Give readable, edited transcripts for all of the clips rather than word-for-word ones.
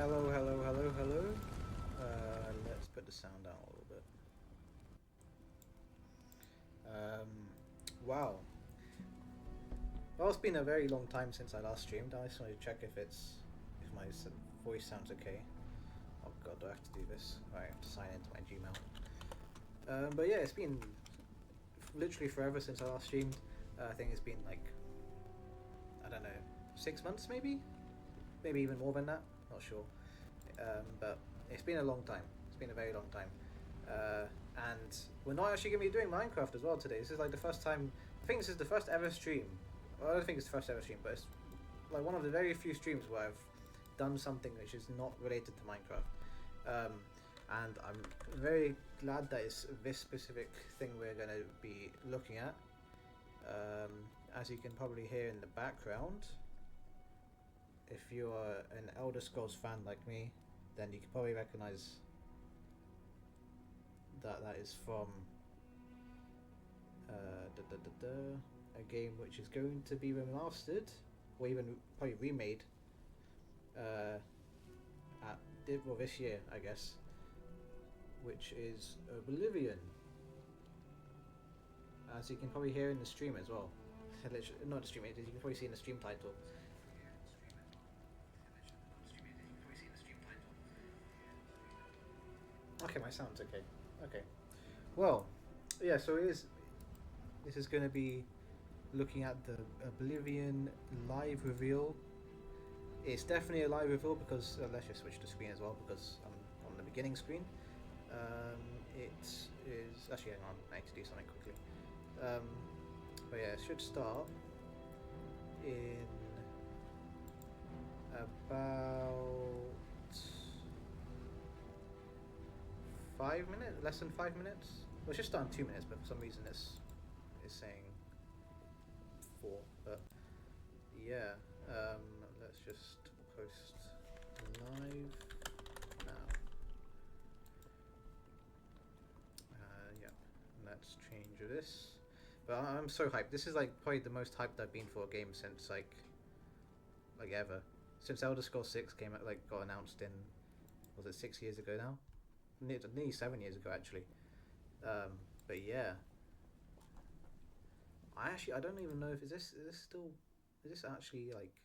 Hello, hello, hello, hello. Let's put the sound down a little bit. Wow. Well, it's been a very long time since I last streamed. I just wanted to check if my voice sounds okay. Oh god, do I have to do this? Right, I have to sign into my Gmail. But yeah, it's been literally forever since I last streamed. I think it's been like, I don't know, 6 months maybe? Maybe even more than that, not sure. But it's been a long time. It's been a very long time. And we're not actually going to be doing Minecraft as well today. This is like the first time, I think this is the first ever stream. Well, I don't think it's the first ever stream, but it's like one of the very few streams where I've done something which is not related to Minecraft. And I'm very glad that it's this specific thing we're going to be looking at. As you can probably hear in the background, if you are an Elder Scrolls fan like me, then you can probably recognize that is from a game which is going to be remastered, or even probably remade this year, I guess, which is Oblivion. As you can probably hear in the stream as well. Not the stream, you can probably see in the stream title. Okay, my sound's okay. Okay. Well, yeah, so this is going to be looking at the Oblivion live reveal. It's definitely a live reveal because, let's just switch the screen as well because I'm on the beginning screen. It is, actually hang on, I need to do something quickly. But yeah, it should start in about 5 minutes, less than 5 minutes. Well, it's just starting 2 minutes, but for some reason it's saying 4. But yeah, let's just post live now. Yeah, let's change this. But I'm so hyped. This is like probably the most hyped I've been for a game since like ever. Since Elder Scrolls 6 came out, like got announced in, was it 6 years ago now? Nearly 7 years ago actually. But yeah, I don't even know if is this actually like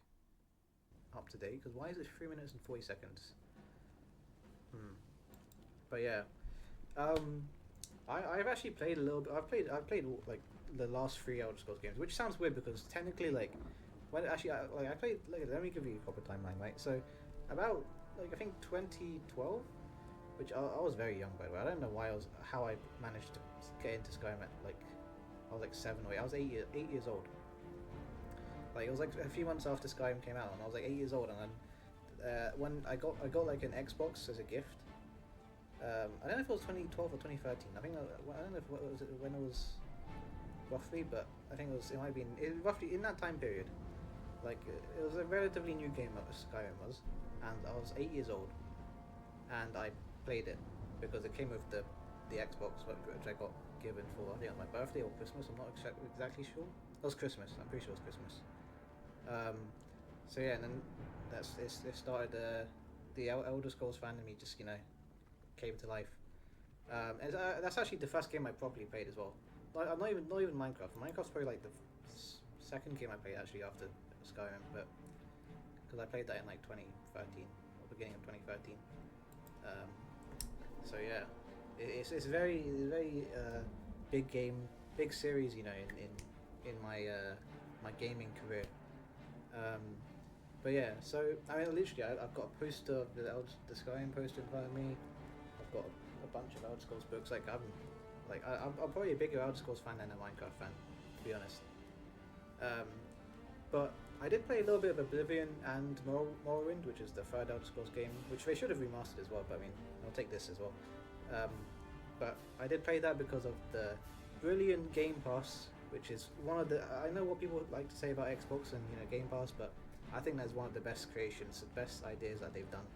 up to date, because why is it 3 minutes and 40 seconds? But yeah, I've actually played a little bit. I've played like the last 3 Elder Scrolls games, which sounds weird because technically like when actually I played, like, let me give you a proper timeline, right? So about like I think 2012, which I was very young by the way. I don't know how I managed to get into Skyrim at like, I was like 7 or 8. I was 8 years old. Like it was like a few months after Skyrim came out, and I was like 8 years old, and then when I got like an Xbox as a gift. I don't know if it was 2012 or 2013. I think I don't know if it was when it was roughly, but I think it might have been roughly in that time period. Like it was a relatively new game that Skyrim was, and I was 8 years old, and I played it because it came with the Xbox, which I got given for, I think, on my birthday or Christmas. I'm not exactly sure. It was Christmas. I'm pretty sure it was Christmas. So yeah, and then it started the Elder Scrolls fan in me just came to life. And that's actually the first game I properly played as well. Like, not even Minecraft. Minecraft's probably like the second game I played actually after Skyrim, but because I played that in like 2013 or beginning of 2013. So yeah, it's very big game, big series, in my my gaming career. But yeah, so I mean, literally, I've got a poster of the Skyrim poster in front of me. I've got a bunch of Elder Scrolls books. Like I'm probably a bigger Elder Scrolls fan than a Minecraft fan, to be honest. But I did play a little bit of Oblivion and Morrowind, which is the third Elder Scrolls game, which they should have remastered as well. But I mean, I'll take this as well. But I did play that because of the brilliant Game Pass, which is one of the. I know what people like to say about Xbox and Game Pass, but I think that's one of the best creations, the best ideas that they've done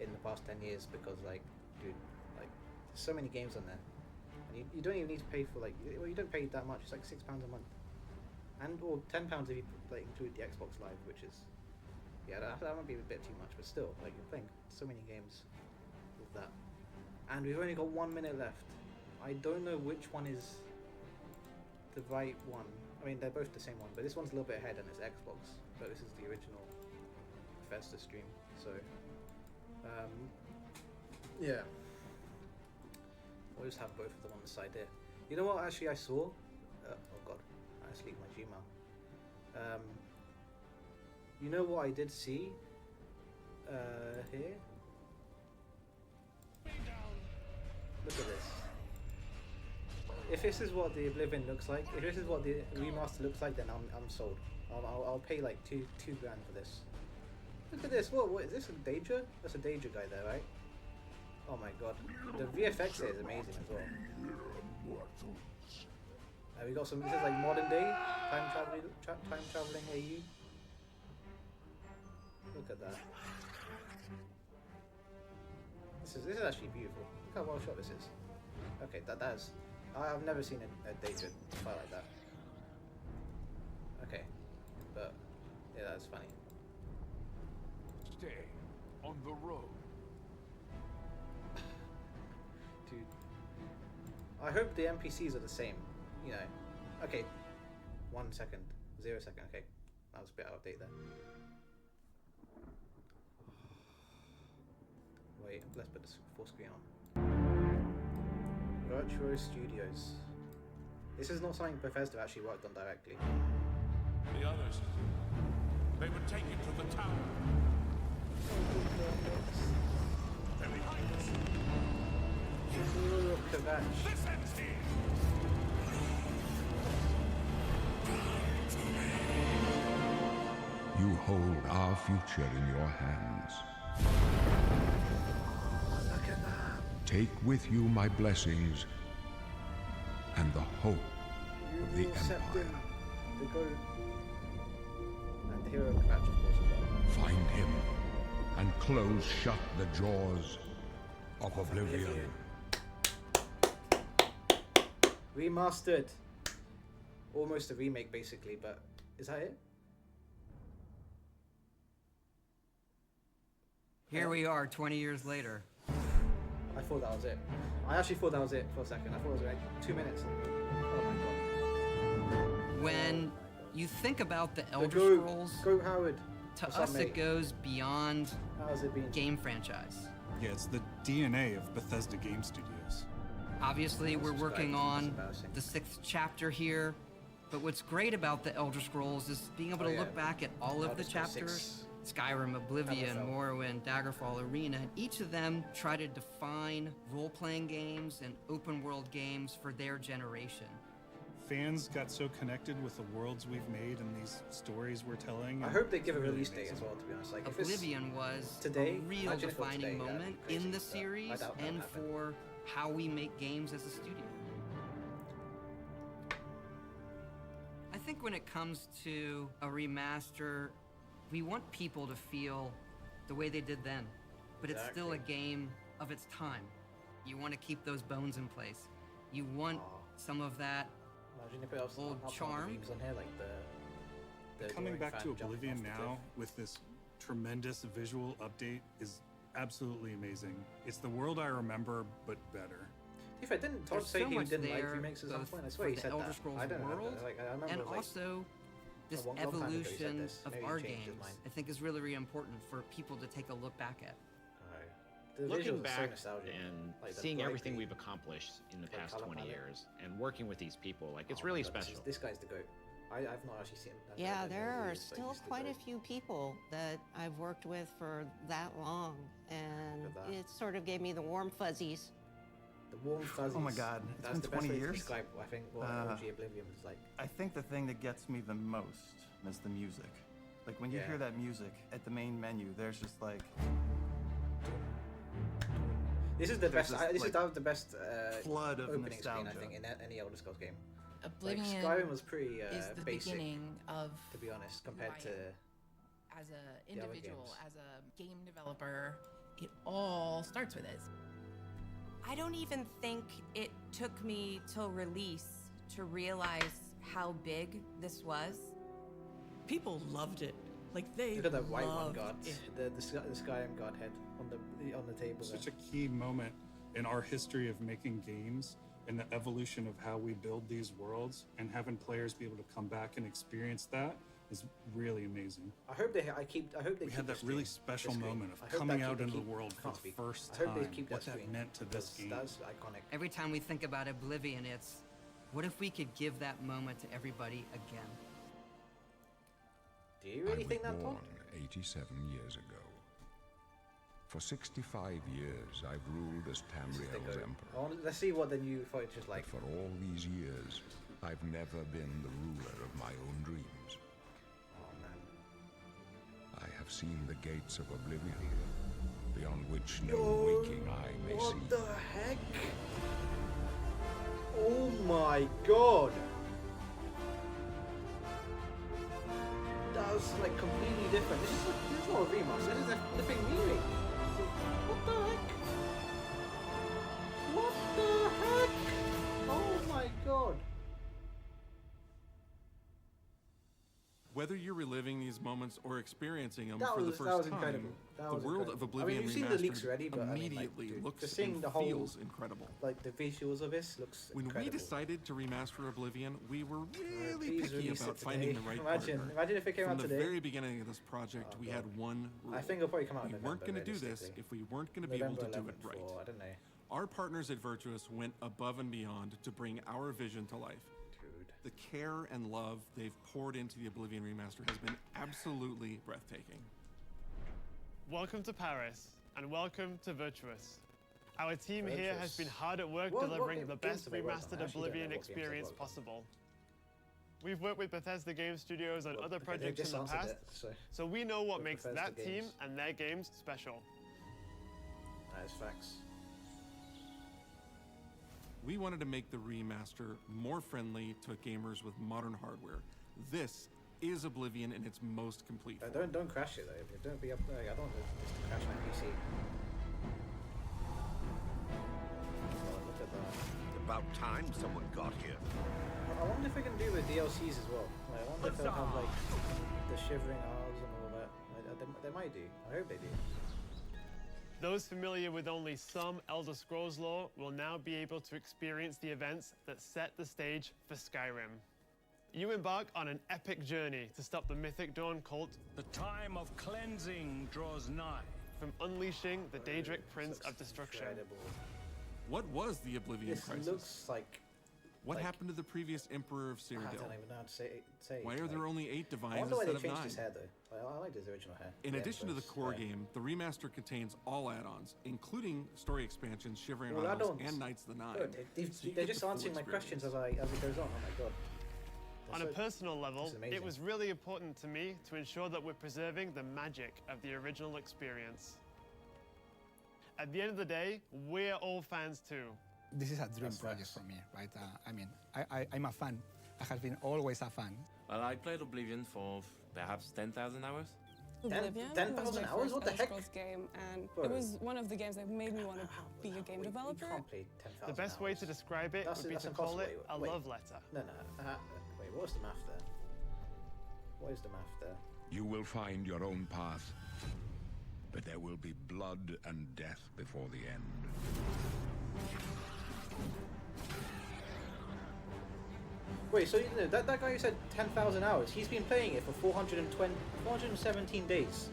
in the past 10 years. Because like, dude, like, there's so many games on there, and you don't even need to pay for you don't pay that much. It's like £6 a month, and or £10 if you include the Xbox Live, which is Yeah, that might be a bit too much, but still, like, you're playing so many games with that. And we've only got 1 minute left. I don't know which one is the right one. I mean, they're both the same one, but this one's a little bit ahead and it's Xbox, but this is the original Bethesda stream, so, yeah. We'll just have both of them on the side here. You know what, actually, I saw? Oh god, I just leaked my Gmail. You know what I did see? Here? Look at this. If this is what the Oblivion looks like, if this is what the remaster looks like, then I'm sold. I'll pay like two grand for this. Look at this. What is this? A Daedra? That's a Daedra guy there, right? Oh my god. The VFX here is amazing as well. We got some. This is like modern day time traveling AU. Look at that. This is actually beautiful. Look how well shot this is. Okay, that is. I've never seen a Daedra fight like that. Okay, but yeah, that's funny. Stay on the road. Dude, I hope the NPCs are the same. You know. Okay, 1 second, 0 second. Okay, that was a bit out of date there. Wait, let's put this full screen on. Virtuo Studios. This is not something Bethesda actually worked on directly. The others, they would take you to the tower. They're behind us. This ends here. You hold our future in your hands. Look at that. Take with you my blessings and the hope of the Empire. The goat. And the hero Cratch, of course, as well. Find him and close shut the jaws of Oblivion. Remastered. Almost a remake, basically, but is that it? Here we are, 20 years later. I thought that was it. I actually thought that was it for a second. I thought it was like 2 minutes. Oh my god. When you think about the Elder Go Scrolls, Howard. to What's up, us mate? it goes beyond How's it been? game franchise. Yeah, it's the DNA of Bethesda Game Studios. Obviously, we're working on embarrassing. the 6th chapter here, but what's great about the Elder Scrolls is being able to look back at all of Elder the Scrolls chapters. Skyrim, Oblivion, Hammerfell. Morrowind, Daggerfall, Arena, and each of them try to define role-playing games and open-world games for their generation. Fans got so connected with the worlds we've made and these stories we're telling. I and hope they give a it's really release date amazing. as well, to be honest. Like, if it's Oblivion was today, a real imagine if it was defining today, that'd be moment crazy, in the but I series doubt that'll and happen. for how we make games as a studio. I think when it comes to a remaster, we want people to feel the way they did then, but it's still a game of its time. You want to keep those bones in place. You want some of that Imagine if it was old charm. Memes on here, like the Coming roaring back fan to jumping Oblivion off the now cliff. with this tremendous visual update is absolutely amazing. It's the world I remember, but better. If I didn't Todd There's say so he much didn't like there, remakes at some both point, I swear for he the said Elder that. Scrolls I don't know. world, Like, I remember and it was like, also this long time ago he said evolution this. of Maybe he our changed his games, mind. I think is really, really important for people to take a look back at. the Looking visuals are so back nostalgic. and Like, the seeing bright everything green, we've accomplished in the like, past colour 20 palette. years and working with these people, like it's Oh my really God, special. This guy's the goat. I've not actually seen him. Yeah, there are but still he's the quite a goat. few people that I've worked with for that long, and Look at that. it sort of gave me the warm fuzzies. The warm fuzzies. Oh my God, it's That's been the 20 best way to years? describe, I think, what OG Oblivion was like. I think the thing that gets me the most is the music. Like when you Yeah. hear that music at the main menu, there's just like This is the There's best. this, This is like, the best flood of opening screen, I nostalgia. think, in any Elder Scrolls game. Oblivion Like Skyrim was pretty is the basic, beginning of to be honest, compared I to. am. As an the other individual, games. as a game developer, it all starts with this. I don't even think it took me till release to realize how big this was. People loved it. Like they Look at that white one loved god, it. the Skyrim god head on the table. Such a key moment in our history of making games and the evolution of how we build these worlds, and having players be able to come back and experience that is really amazing. I hope they keep We had that really special moment of coming out into the world for the first I hope time, they keep what that that screen, meant to this because game. That's iconic. Every time we think about Oblivion, it's what if we could give that moment to everybody again? Do you really I think was that, born Todd? 87 years ago. For 65 years, I've ruled as Tamriel's emperor. Let's see what the new footage is like. But for all these years, I've never been the ruler of my own dreams. Oh man. I have seen the gates of Oblivion, beyond which no waking eye may see. What the heck? Oh my god! That's like completely different. This is not a remaster. This is a flipping remake. What the heck? What the heck? Oh my god! Whether you're reliving these moments or experiencing them That for the was first time, incredible. That the was world incredible. of Oblivion we've seen the leaks Remastered already, but immediately dude, looks just seeing and the whole, feels incredible. like the visuals of this looks When incredible. we decided to remaster Oblivion, we were really Please picky release about it finding today. the right Imagine partner. if it came From out the today. very beginning of this project, Oh, we God. had one rule. I think it'll probably come out in We weren't November, going to do this realistically. if we weren't going to be able November to do it 11th, right. or I don't know. Our partners at Virtuous went above and beyond to bring our vision to life. Dude. The care and love they've poured into the Oblivion Remaster has been absolutely breathtaking. Welcome to Paris, and welcome to Virtuous. Our team here has Virtuous. been hard at work What delivering game- the games best have they worked on? remastered I actually don't Oblivion know what games they've experience worked on. possible. We've worked with Bethesda Game Studios on Well, other okay, they projects just in the answered past, it, so we know what With makes Bethesda that team games. and their games special. That is facts. We wanted to make the remaster more friendly to gamers with modern hardware. This is Oblivion in its most complete form. Don't crash it though. Don't be up there. I don't want this to crash my PC. Oh, look at that. About time someone got here. I wonder if we can do with DLCs as well. Like, I wonder if they'll have like the shivering hours and all that. They might do. I hope they do. Those familiar with only some Elder Scrolls lore will now be able to experience the events that set the stage for Skyrim. You embark on an epic journey to stop the Mythic Dawn cult. The time of cleansing draws nigh. From unleashing the Daedric Prince of Destruction. Incredible. What was the Oblivion This crisis? looks like. What like- happened to the previous Emperor of I don't Cyrodiil? even know how to say it. Why are there only 8 I divines wonder why they instead of changed 9? his hair though. I like his original hair. In Yeah, addition to the but core yeah. game, the remaster contains all add-ons, including story expansions, Shivering Well, Isles, add-ons. and Knights of the Nine. Good. So you They're get just the full answering my experience. questions as it goes on. Oh my god. On They're a personal level, this is amazing. it was really important to me to ensure that we're preserving the magic of the original experience. At the end of the day, we're all fans too. This is a dream That's project facts. for me, right? I mean, I'm a fan. I have been always a fan. Well, I played Oblivion for perhaps 10,000 hours. Oblivion 10,000 was my hours? first What the Elder heck? Scrolls game, and Bro. it was one of the games that made me want to be a game You developer. can't play 10,000 The best way hours. to describe it would be That's to call impossible. it a Wait. love letter. No. Wait, what was the math there? What is the math there? You will find your own path, but there will be blood and death before the end. Wait, so you know, that guy who said 10,000 hours, he's been playing it for 417 days.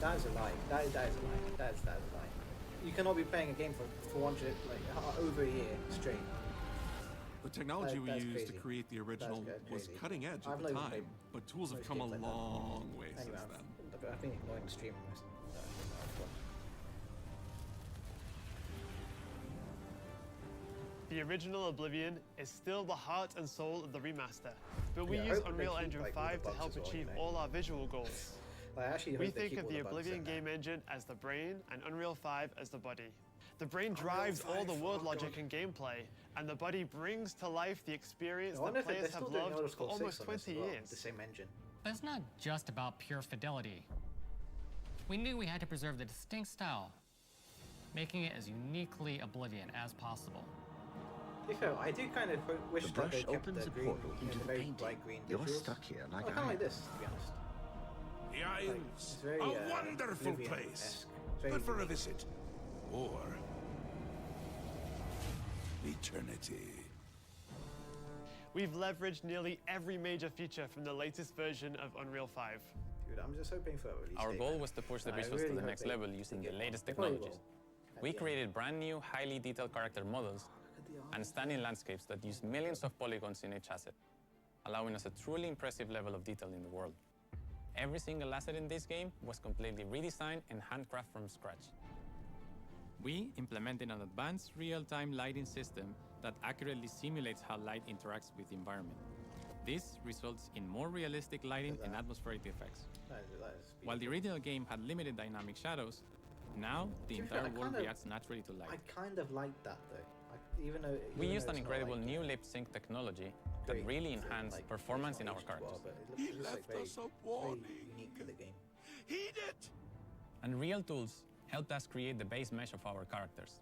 That is a lie. That is a lie. That is a lie. You cannot be playing a game for 400, over a year straight. The technology we That's used crazy. to create the original was crazy. cutting edge I've at not the even time, played but tools have most come a games like that. long way Anyway, since then. I've been ignoring the stream. The original Oblivion is still the heart and soul of the remaster, but we Yeah, I use hope they Unreal keep, Engine like, all the 5 to bugs help as well, achieve you know. all our visual goals. I actually We hope they think keep of all the the bugs Oblivion in there. game engine as the brain and Unreal 5 as the body. The brain drives all the world logic and gameplay, and the body brings to life the experience I wonder that if they're players still have doing Elder loved for Scrolls 6 almost on this 20 as well, years. the same engine. But it's not just about pure fidelity. We knew we had to preserve the distinct style, making it as uniquely Oblivion as possible. To be fair, I do kind of wish The that brush they kept opens the a green, portal you know, into the the very painting. bright green You're visuals. stuck here like I kind I of like am. this, to be honest. The Isles. It's very, a wonderful place. Good for a visit. Or eternity. We've leveraged nearly every major feature from the latest version of Unreal 5. Dude, I'm just hoping for a release Our date, goal man. was to push the I visuals really to the hope next they- level they using get the one. latest They probably technologies. will. We created brand new, highly detailed character models and stunning landscapes that use millions of polygons in each asset, allowing us a truly impressive level of detail in the world. Every single asset in this game was completely redesigned and handcrafted from scratch. We implemented an advanced real-time lighting system that accurately simulates how light interacts with the environment. This results in more realistic lighting and atmospheric effects. That is While the original game had limited dynamic shadows, now the To be fair, entire I world kind of- reacts naturally to light. I kind of like that though. Even though We even used though an it's not, incredible like, new lip sync technology that great, really it's, enhanced like, performance it's in not our aged well, characters. but it looks like very, very unique to the game. Heed it! Unreal tools helped us create the base mesh of our characters.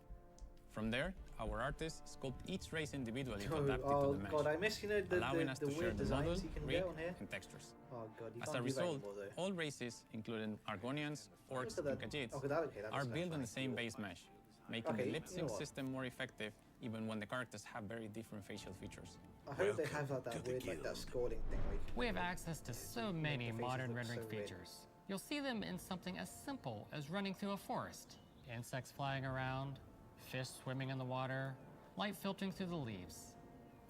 From there, our artists sculpt each race individually to adapt it to Oh the mesh, god, I miss allowing us the to share weird the designs model, you can rig, get on here. and textures. Oh god, you As can't a do that result, anymore though. all races, including Argonians, Orcs, at and that. Khajiits, Okay, that are doesn't built on actually the same feel- base mesh, making Okay, the lip you know sync what? system more effective even when the characters have very different facial features. I hope they have like, that weird like that scrolling thing where you can We have access to so many faces modern look rendering so weird. features. You'll see them in something as simple as running through a forest, insects flying around, fish swimming in the water, light filtering through the leaves.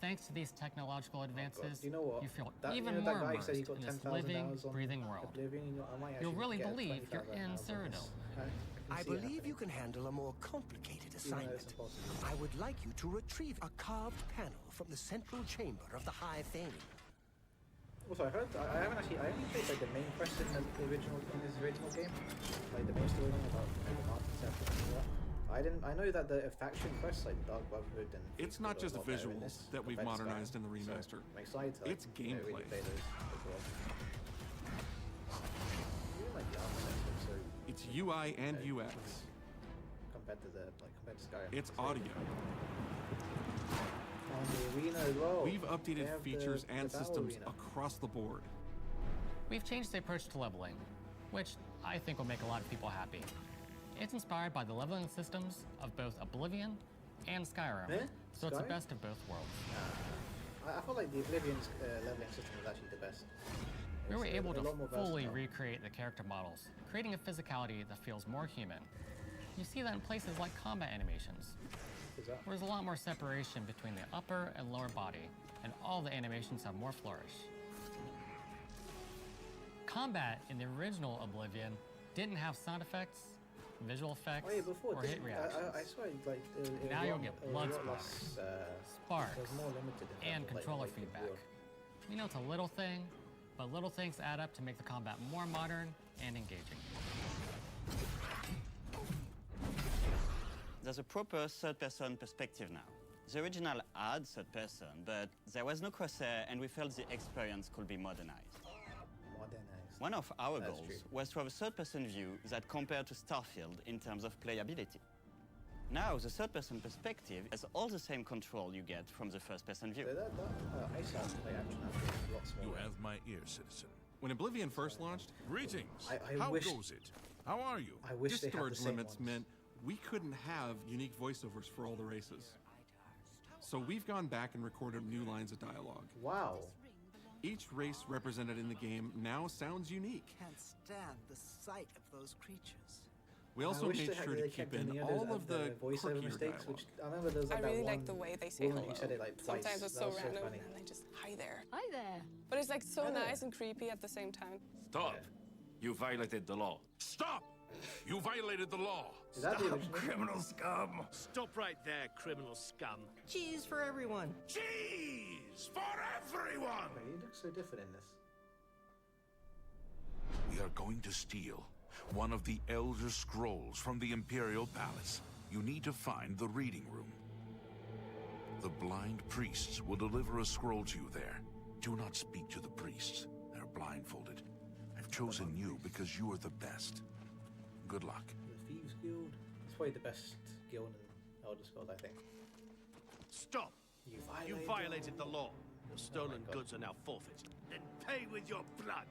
Thanks to these technological advances, you know what? you feel That, even you know, more that guy immersed said he got in this 10,000 living, hours on breathing world. Oblivion, you know, I might You'll actually really get believe you're 20,000 in hours on Cyrodiil. this. I can see it believe you happening. can handle a more complicated Even though assignment. it's impossible. I would like you to retrieve a carved panel from the central chamber of the High Fane. Also, I heard I haven't actually. I only played like the main quest in the original game, like the main storyline about the Martin Temple and all that. I know that the faction quests like Dark Brotherhood and It's not just a lot better in this visuals that we've compared to modernized Skyrim. in the remaster. So I'm excited to It's really gameplay. play those as well. Even like the art style looks so It's UI and UX. compared to Skyrim. It's audio. On the arena as well. We've They updated have features the and battle systems arena. across the board. We've changed the approach to leveling, which I think will make a lot of people happy. It's inspired by the leveling systems of both Oblivion and Skyrim, Eh? so it's the Skyrim? best of both worlds. I feel like the Oblivion's leveling system is actually the best. We were It's able a to lot more fully versatile. recreate the character models, creating a physicality that feels more human. You see that in places like combat animations, where there's a lot more separation between the upper and lower body, and all the animations have more flourish. Combat in the original Oblivion didn't have sound effects, visual effects, Oh yeah, before or hit didn't- reactions. I swear, like it was Now a you'll lot- get it was a blood lot splatters, less, sparks, it was more limited in and terms of, like, controller what you could feedback. do. You know, it's a little thing, but little things add up to make the combat more modern and engaging. There's a proper third-person perspective now. The original had third-person, but there was no crosshair, and we felt the experience could be modernized. One of our That's goals true. was to have a third-person view that compared to Starfield in terms of playability. Now, the third-person perspective has all the same control you get from the first-person view. I saw play action a lot smaller. You have my ear, citizen. When Oblivion first launched, Greetings. I How wish- goes it? How are you? I wish they had the storage same limits ones. meant we couldn't have unique voiceovers for all the races. So we've gone back and recorded new lines of dialogue. Wow. Each race represented in the game now sounds unique. Can't stand the sight of those creatures. We I also wish made they had- sure they to keep kept in in the all others of the voiceover quirkier mistakes, dialogue. which I remember there was like I that really like one the way they say woman hello. who said it like twice. Sometimes it's That so was random, funny. and then they just hi there. Hi there. But it's like so Hi there. nice and creepy at the same time. Stop! You violated the law. Stop! You violated the law. Is that the Stop, original? criminal scum! Stop right there, criminal scum. Cheese for everyone. Cheese for everyone! Wait, he looks so different in this. We are going to steal one of the Elder Scrolls from the Imperial Palace. You need to find the reading room. The blind priests will deliver a scroll to you there. Do not speak to the priests. They're blindfolded. I've chosen you because you are the best. Good luck. The Thieves Guild. It's probably the best guild in Elder Scrolls, I think. Stop! You violated the law. Your stolen God. goods are now forfeit. Then pay with your blood.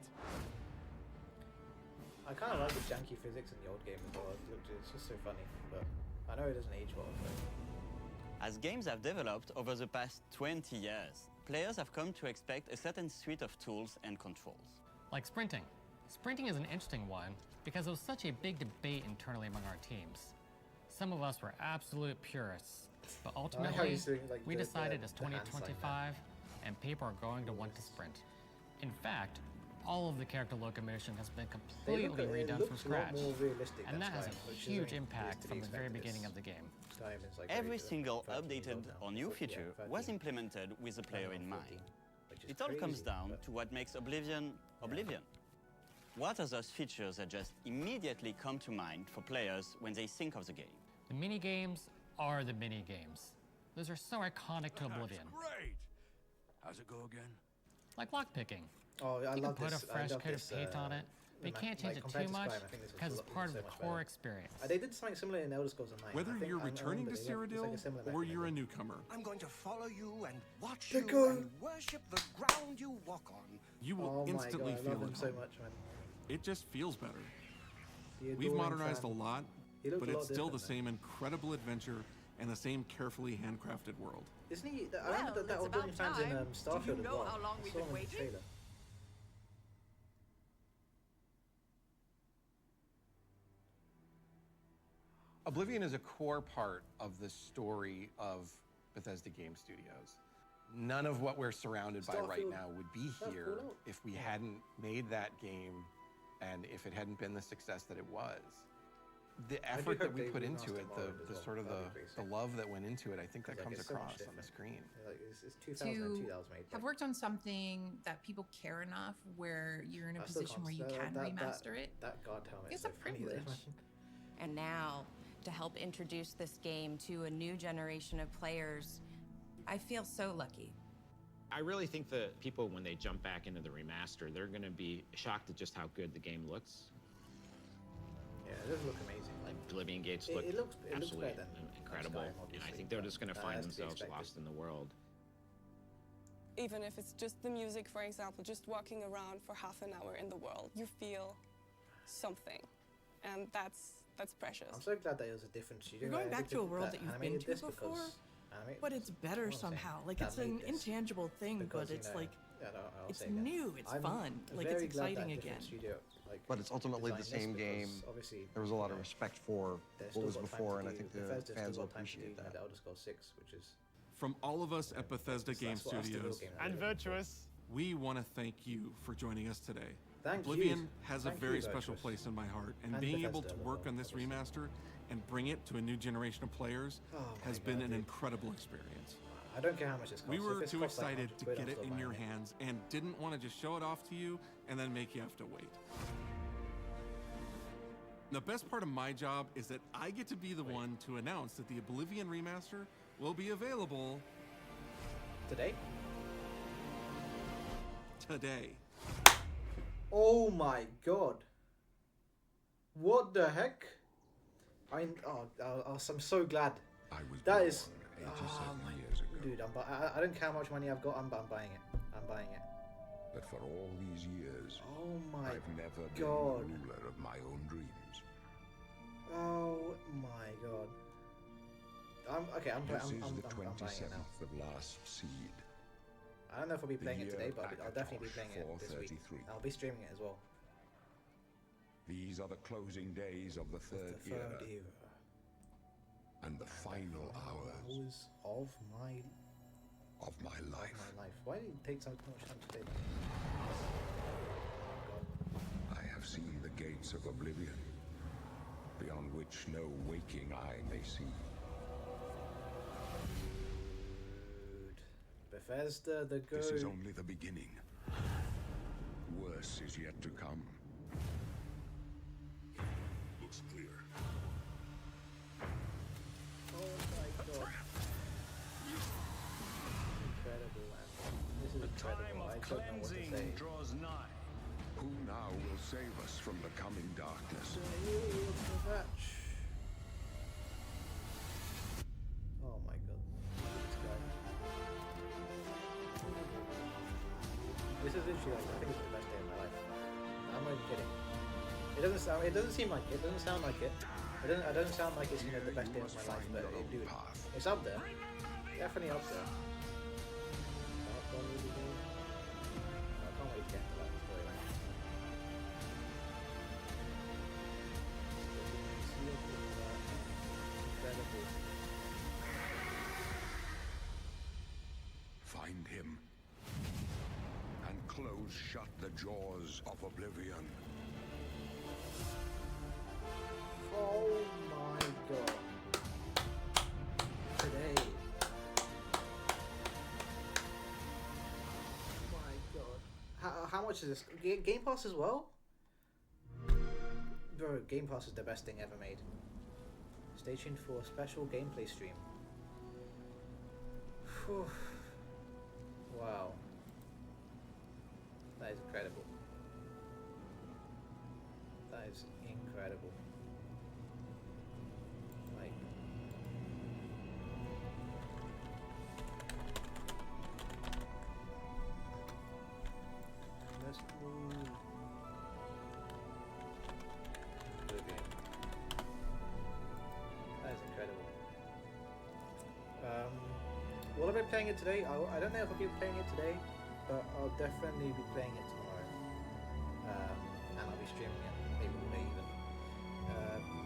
I kind of like the janky physics in the old game as well. It's just so funny, but I know it doesn't age well. But... As games have developed over the past 20 years, players have come to expect a certain suite of tools and controls. Like sprinting. Sprinting is an interesting one because there was such a big debate internally among our teams. Some of us were absolute purists, but ultimately, we decided it's 2025 and people are going to want to sprint. In fact, all of the character locomotion has been completely redone from scratch, and that has a huge impact from the very beginning of the game. Every single updated or new feature was implemented with the player in mind. It all comes down to what makes Oblivion, Oblivion. What are those features that just immediately come to mind for players when they think of the game? The mini-games are the mini-games. Those are so iconic to Oblivion. Great! How's it go again? Like lockpicking. Oh, I you love can put this. a fresh coat of paint on it, but you can't change it too much because it's part of the core experience. They did something similar in Elder Scrolls Online. Whether you're returning to Cyrodiil or you're a newcomer, I'm going to follow you and watch you and worship the ground you walk on. You will instantly feel it. So much, man. It just feels better. We've modernized a lot, but it's still the same incredible adventure and the same carefully handcrafted world. Isn't he? I remember that Oblivion fans in Starfield Do you know how long we've been waiting? Oblivion is a core part of the story of Bethesda Game Studios. None of what we're surrounded by right now would be here if we hadn't made that game and if it hadn't been the success that it was. The effort that we put into it, the sort of the love that went into it, I think that comes across on the screen. It's 2002 that was made. Have worked on something that people care enough where you're in a position where you can remaster it. That god helmet is a privilege. And now, to help introduce this game to a new generation of players, I feel so lucky. I really think that people, when they jump back into the remaster, they're going to be shocked at just how good the game looks. Yeah, it does look amazing. Like Oblivion Gates look absolutely incredible, and I think they're just going to find themselves lost in the world. Even if it's just the music, for example, just walking around for half an hour in the world, you feel something, and that's precious. I'm so glad that it was a different studio. You're going back to a world that you've been to before, but it's better somehow. Like, it's an intangible thing, but it's like, it's new, it's fun, like it's exciting again. But it's ultimately the same game. There was a lot of respect for what was before, and I think the fans will appreciate that. Elder Scrolls 6, which is from all of us at Bethesda Game Studios and Virtuous, we want to thank you for joining us today. Oblivion has a very special place in my heart, and being able to work on this remaster and bring it to a new generation of players has been an incredible experience. I don't care how much it's cost. We were too excited to get it in your hands and didn't want to just show it off to you and then make you have to wait. The best part of my job is that I get to be the one to announce that the Oblivion Remaster will be available today. Oh my god. What the heck? I'm so glad. That is 87 years ago. Dude, I don't care how much money I've got, I'm buying it. I'm buying it. But for all these years, oh my I've never been god. the ruler of my own dreams. Oh my god. This is the I'm buying it 27th of last seed. I don't know if I'll be playing it today, but I'll definitely be playing it this week. I'll be streaming it as well. These are the closing days of the third era. And the final hours of my life. Why did it take so much time to do that? I have seen the gates of Oblivion, beyond which no waking eye may see. Bethesda, the good. This is only the beginning. Worse is yet to come. Looks clear. Oh my god. Incredible, man. This is incredible. I don't know what to say. Draws nigh. Who now will save us from the coming darkness? Oh my god. This is literally like, I think it's the best day of my life. I'm not even kidding. It doesn't sound. It doesn't seem like it. It doesn't sound like it. I don't sound like it's the best day of my life, but dude, it's up there. Definitely up there. I can't wait to get into that storyline. Incredible. Find him and close shut the jaws of Oblivion. Oh my god. Today. Oh my god. How much is this? Game Pass as well? Bro, Game Pass is the best thing ever made. Stay tuned for a special gameplay stream. Whew. Wow. That is incredible. That is incredible. Like, let's move. Oblivion. That is incredible. Will I be playing it today? I don't know if I'll be playing it today, but I'll definitely be playing it tomorrow. And I'll be streaming it, maybe today even.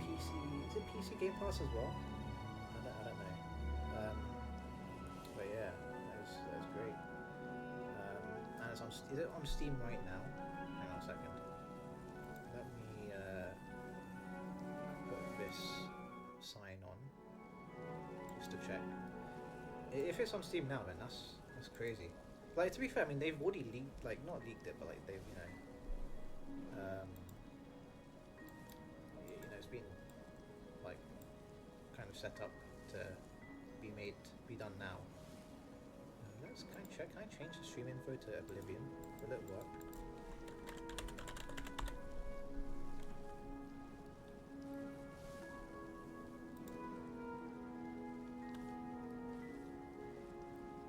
PC, is it PC Game Pass as well? I don't know. But yeah, that was great. And it's on, is it on Steam right now? Hang on a second. Let me put this sign on, just to check. If it's on Steam now, then that's crazy. Like, to be fair, I mean, they've already leaked, like, not leaked it, but like they've, you know, it's been like kind of set up to be done now. Can I check? Can I change the stream info to Oblivion? Will it work?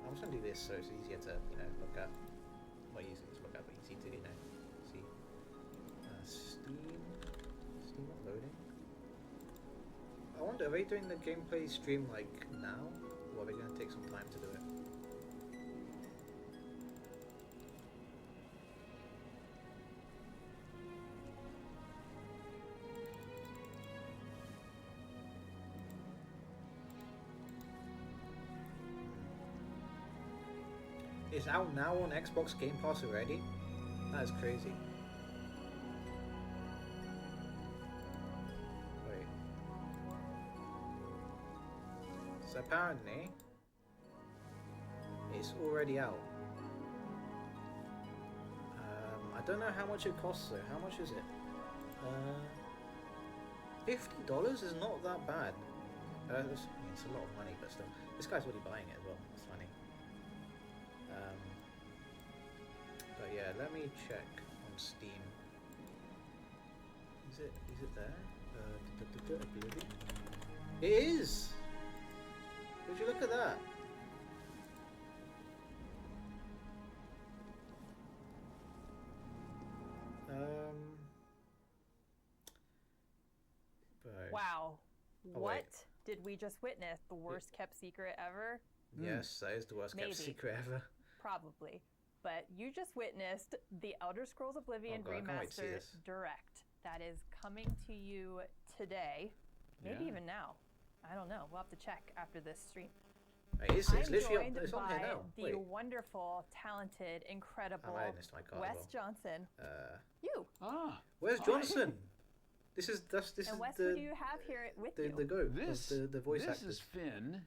I'm just gonna do this so it's easier to, you know, look at. Well, easy to look at, but easy to, you know, see. Steam uploading. I wonder, are they doing the gameplay stream like now, or are they gonna take some time to do it? It's out now on Xbox Game Pass already? That is crazy. Wait. So apparently, it's already out. I don't know how much it costs though. How much is it? $50 is not that bad. I mean, it's a lot of money, but still. This guy's already buying it as well. That's funny. But yeah, let me check on Steam. Is it there? Oblivion? It is! Would you look at that? Wow. Oh, what wait. did we just witness? The worst kept secret ever? Yes, that is the worst kept secret ever. Probably. But you just witnessed the Elder Scrolls Oblivion Remaster Direct. That is coming to you today. Maybe even now. I don't know. We'll have to check after this stream. It's literally on, it's on here now. The wonderful, talented, incredible Wes Johnson. You. Where's Johnson? This is and Wes, who do you have here with you? The goat. The voice actor. This is Finn.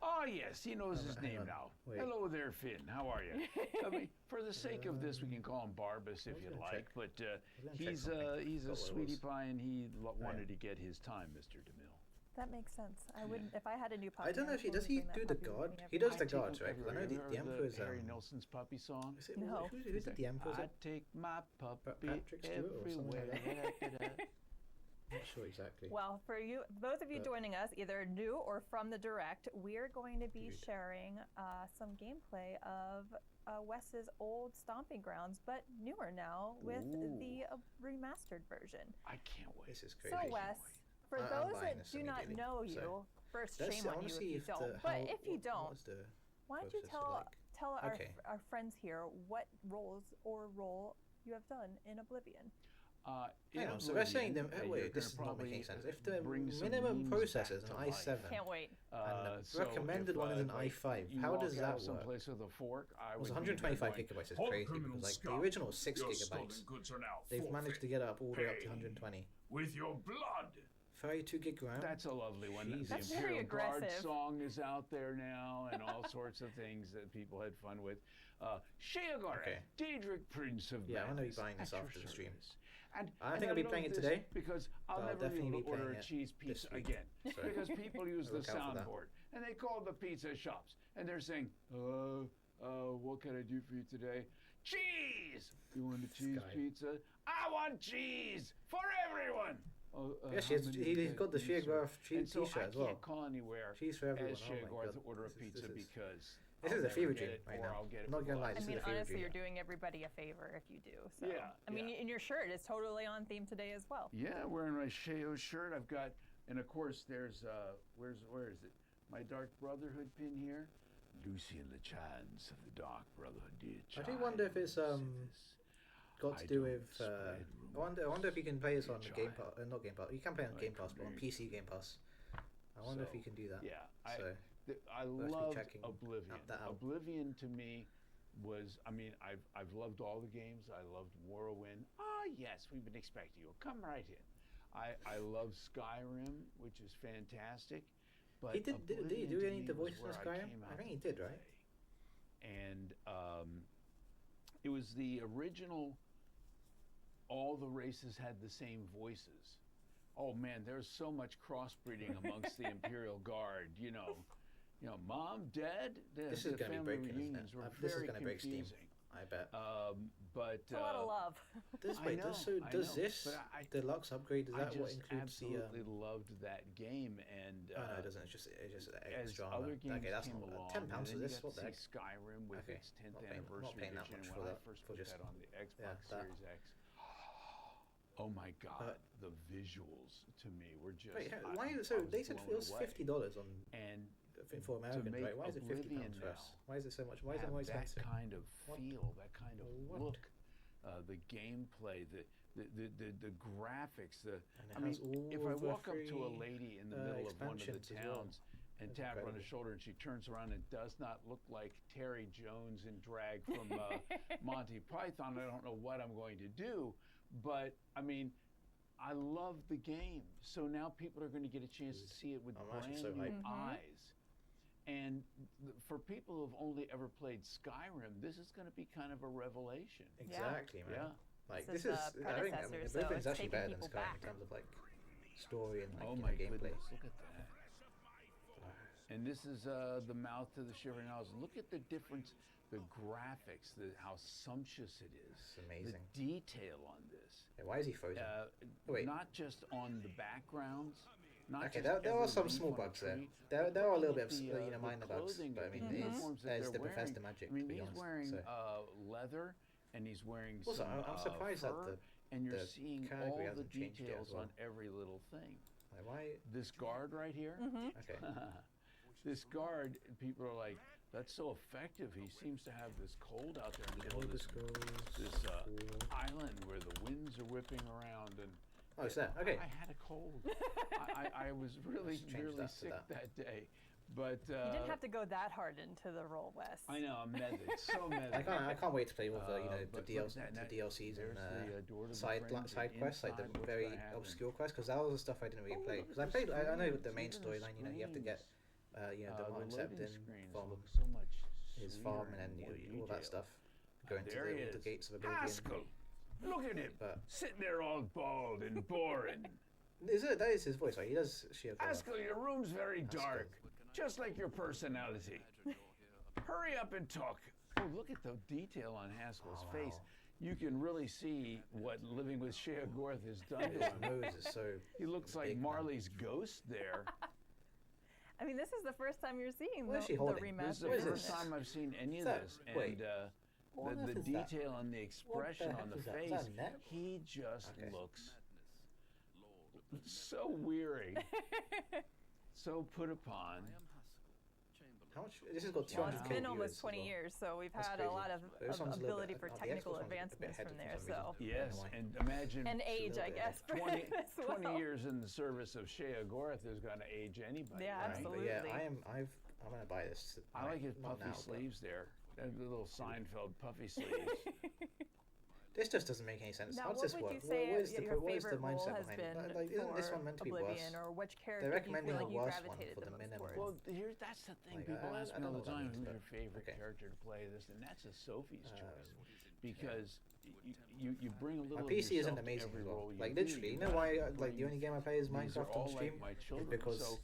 Oh, yes, he knows his name now. Wait. Hello there, Finn. How are you? I mean, for the sake of this, we can call him Barbas if you like, but he's a sweetie pie and he wanted to get his time, Mr. DeMille. That makes sense. I wouldn't, if I had a new puppy. I don't know if does he do the guard? He does the guards, right? Because I know the Emperor's... Harry Nilsson's puppy song? Is it, no. Who's the Emperor's? I take my puppy Patrick Stewart or something everywhere. like that. Not sure exactly. Well, for you, both of you joining us, either new or from the direct, we're going to be sharing some gameplay of Wes's old stomping grounds, but newer now with the remastered version. I can't wait. This is crazy. So, Wes, for those that do not know you, first shame on you if you don't. But if you don't, why don't you tell our friends here what role you have done in Oblivion? So they're saying wait, this is not making sense. If the minimum processor is an i7 can't wait, and the recommended one is an i5, how does that work? Someplace with a fork, it was 125 gigabytes. Is crazy because like the original was 6 gigabytes. They've managed to get it up all the way up to 120. With your blood. 32 gig RAM. That's a lovely one. Jesus. The That's very Imperial Guard aggressive. song is out there now, and all sorts of things that people had fun with. Sheogara, Daedric Prince of Yeah, I'm gonna be Madness, buying this at your after the stream. service. And I think I'll be playing it this today. because I'll never be able to order a cheese pizza again. Because people use the soundboard and they call the pizza shops and they're saying, what can I do for you today? Cheese! You want a cheese pizza? I want cheese for everyone! Yes, he's got the Sheogara cheese t-shirt as well. I can't call anywhere cheese for everyone. as Sheogara to order a pizza because this is a fever dream right now. I'm not gonna lie, this is a fever honestly, dream. you're doing everybody a favor if you do. So. Yeah. I mean, and your shirt is totally on theme today as well. Yeah, wearing my Sheo shirt. I've got, and of course, there's where is it? My Dark Brotherhood pin here. Lucian LeChance of the Dark Brotherhood. I do wonder if it's got to do with. I wonder if you can play this on the Game Pass. Not Game Pass. You can play on Game Pass, but on PC Game Pass. I wonder if you can do that. Yeah. I worth love checking Oblivion. Oblivion to me was, I mean, I've loved all the games. I loved Morrowind. Yes, we've been expecting you. Come right in. I love Skyrim, which is fantastic. But did he do any of the voices in Skyrim? I think he did, right? And it was the original. All the races had the same voices. Oh man, there's so much crossbreeding amongst the Imperial Guard. You know, Mom, Dad. This is going to be breaking. Reunions were This is very going to break Steam. confusing. I bet. But it's a lot of love. Does this deluxe upgrade? Is that what includes the? I absolutely loved that game, and no, it doesn't. It's just extra. As other games that's came not along, £10 for this. What the heck? Skyrim with its 10th anniversary edition. When I first put that on the Xbox Series X. Oh my God! The visuals to me were just. Wait, why is it so? They said it was $50 on and for Americans, right? Why is it £50 for us? Why is it so much? Why is it more expensive? That kind of feel, that kind of look, the gameplay, the graphics. I mean, if I walk up to a lady in the middle of one of the towns and tap her on the shoulder, and she turns around and does not look like Terry Jones in drag from Monty Python, I don't know what I'm going to do. But I mean, I love the game, so now people are going to get a chance to see it with brand new eyes. And for people who have only ever played Skyrim, this is going to be kind of a revelation. Exactly, man. Yeah. Like this is, I think, Oblivion's actually better than Skyrim in terms of like story and like gameplay. Goodness, look at that. And this is the mouth to the Shivering Isles. Look at the difference. The graphics, how sumptuous it is. It's amazing. The detail on this. Yeah, why is he frozen? Wait. Not just on the backgrounds. Okay, there are some small bugs there. There are a little bit of minor bugs, but I mean, there's the Bethesda magic. I mean, he's wearing leather, and he's wearing also, I'm surprised fur, that and you're seeing all the details on every little thing. Like, why? This guard right here. Okay. This guard, people are like, that's so effective. He seems to have this cold out there in the middle of this island where the winds are whipping around. And oh, it's that. Okay. I had a cold. I was really sick that day. But you didn't have to go that hard into the role, Wes. I know, I'm method, so method. I can't wait to play with the DLCs and side quests, like the very obscure quests, because that was the stuff I didn't really play. Because I know the main storyline. You have to get the Martin Septon from his farm and then all that stuff. Going to the gates of Oblivion. Haskell, look at him, sitting there all bald and boring. That is his voice, right? He does Haskell, your room's very dark, just like your personality. Hurry up and talk. Oh, look at the detail on Haskell's face. you can really see what living with Shea Gorth has done to him. His nose is so he looks like Marley's ghost there. I mean, this is the first time you're seeing the remaster. This is the first time I've seen any of this, and the detail and the expression on the face, he just looks so weary, so put upon. How much? This has got 200. It's been almost 20 years, so we've had a lot of ability for technical advancements from there. So yes, and imagine age, I guess. 20 years in the service of Shea Gorth is going to age anybody. Yeah, right? absolutely. But yeah, I'm gonna buy this. I like his puffy sleeves there. The little Seinfeld puffy sleeves. This just doesn't make any sense. Now, how does this work? What would you say your favorite role has been like, isn't this one meant to be Oblivion, worse? or which They're character do you recommending feel like a you worse one gravitated for the most minimum. Well, that's the thing. Like, people ask me all the time, who's your but- favorite character to play this, and that's a Sophie's choice, because you bring a little. My PC of isn't yourself to amazing every as well. role you Like do. literally, you know why? Like the only game I play is These are Minecraft all on stream. like my Is children, because so,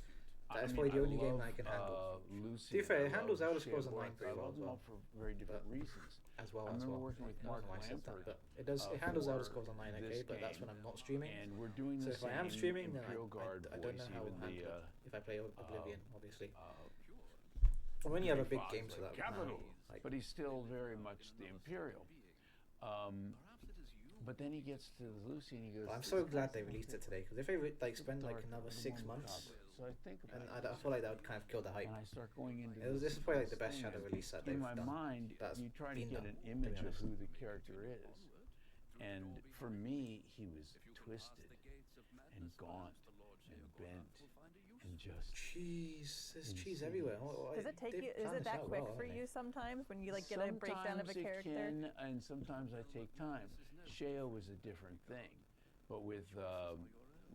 that's I probably the mean, only game love, I can handle. Lucy, To be fair, it I handles love Elder Scrolls Shea Online Gorth. pretty I well love as them well. all for very different reasons. I remember working with Mark Lampert. But it handles Elder Scrolls Online okay, but that's when I'm not streaming. And we're doing so the if I am same streaming, then Imperial Guard I don't know voice, how even I'll handle it if I play Oblivion, obviously. When you have a big game to that capital, like, but he's still very much the Imperial. But then he gets to Lucy and he goes. I'm so glad they released it today, because if they spend like another 6 months, so I think about I feel like that would kind of kill the hype. And I start going into this is probably like the best Shadow release that they've in my done. mind, you try to get an image of who the character is, and for me, he was twisted and gaunt and bent and just cheese. There's cheese everywhere. Does it take you? Is it that quick for you sometimes when you like get a breakdown of a character? Sometimes it can, and sometimes I take time. Shea was a different thing, but with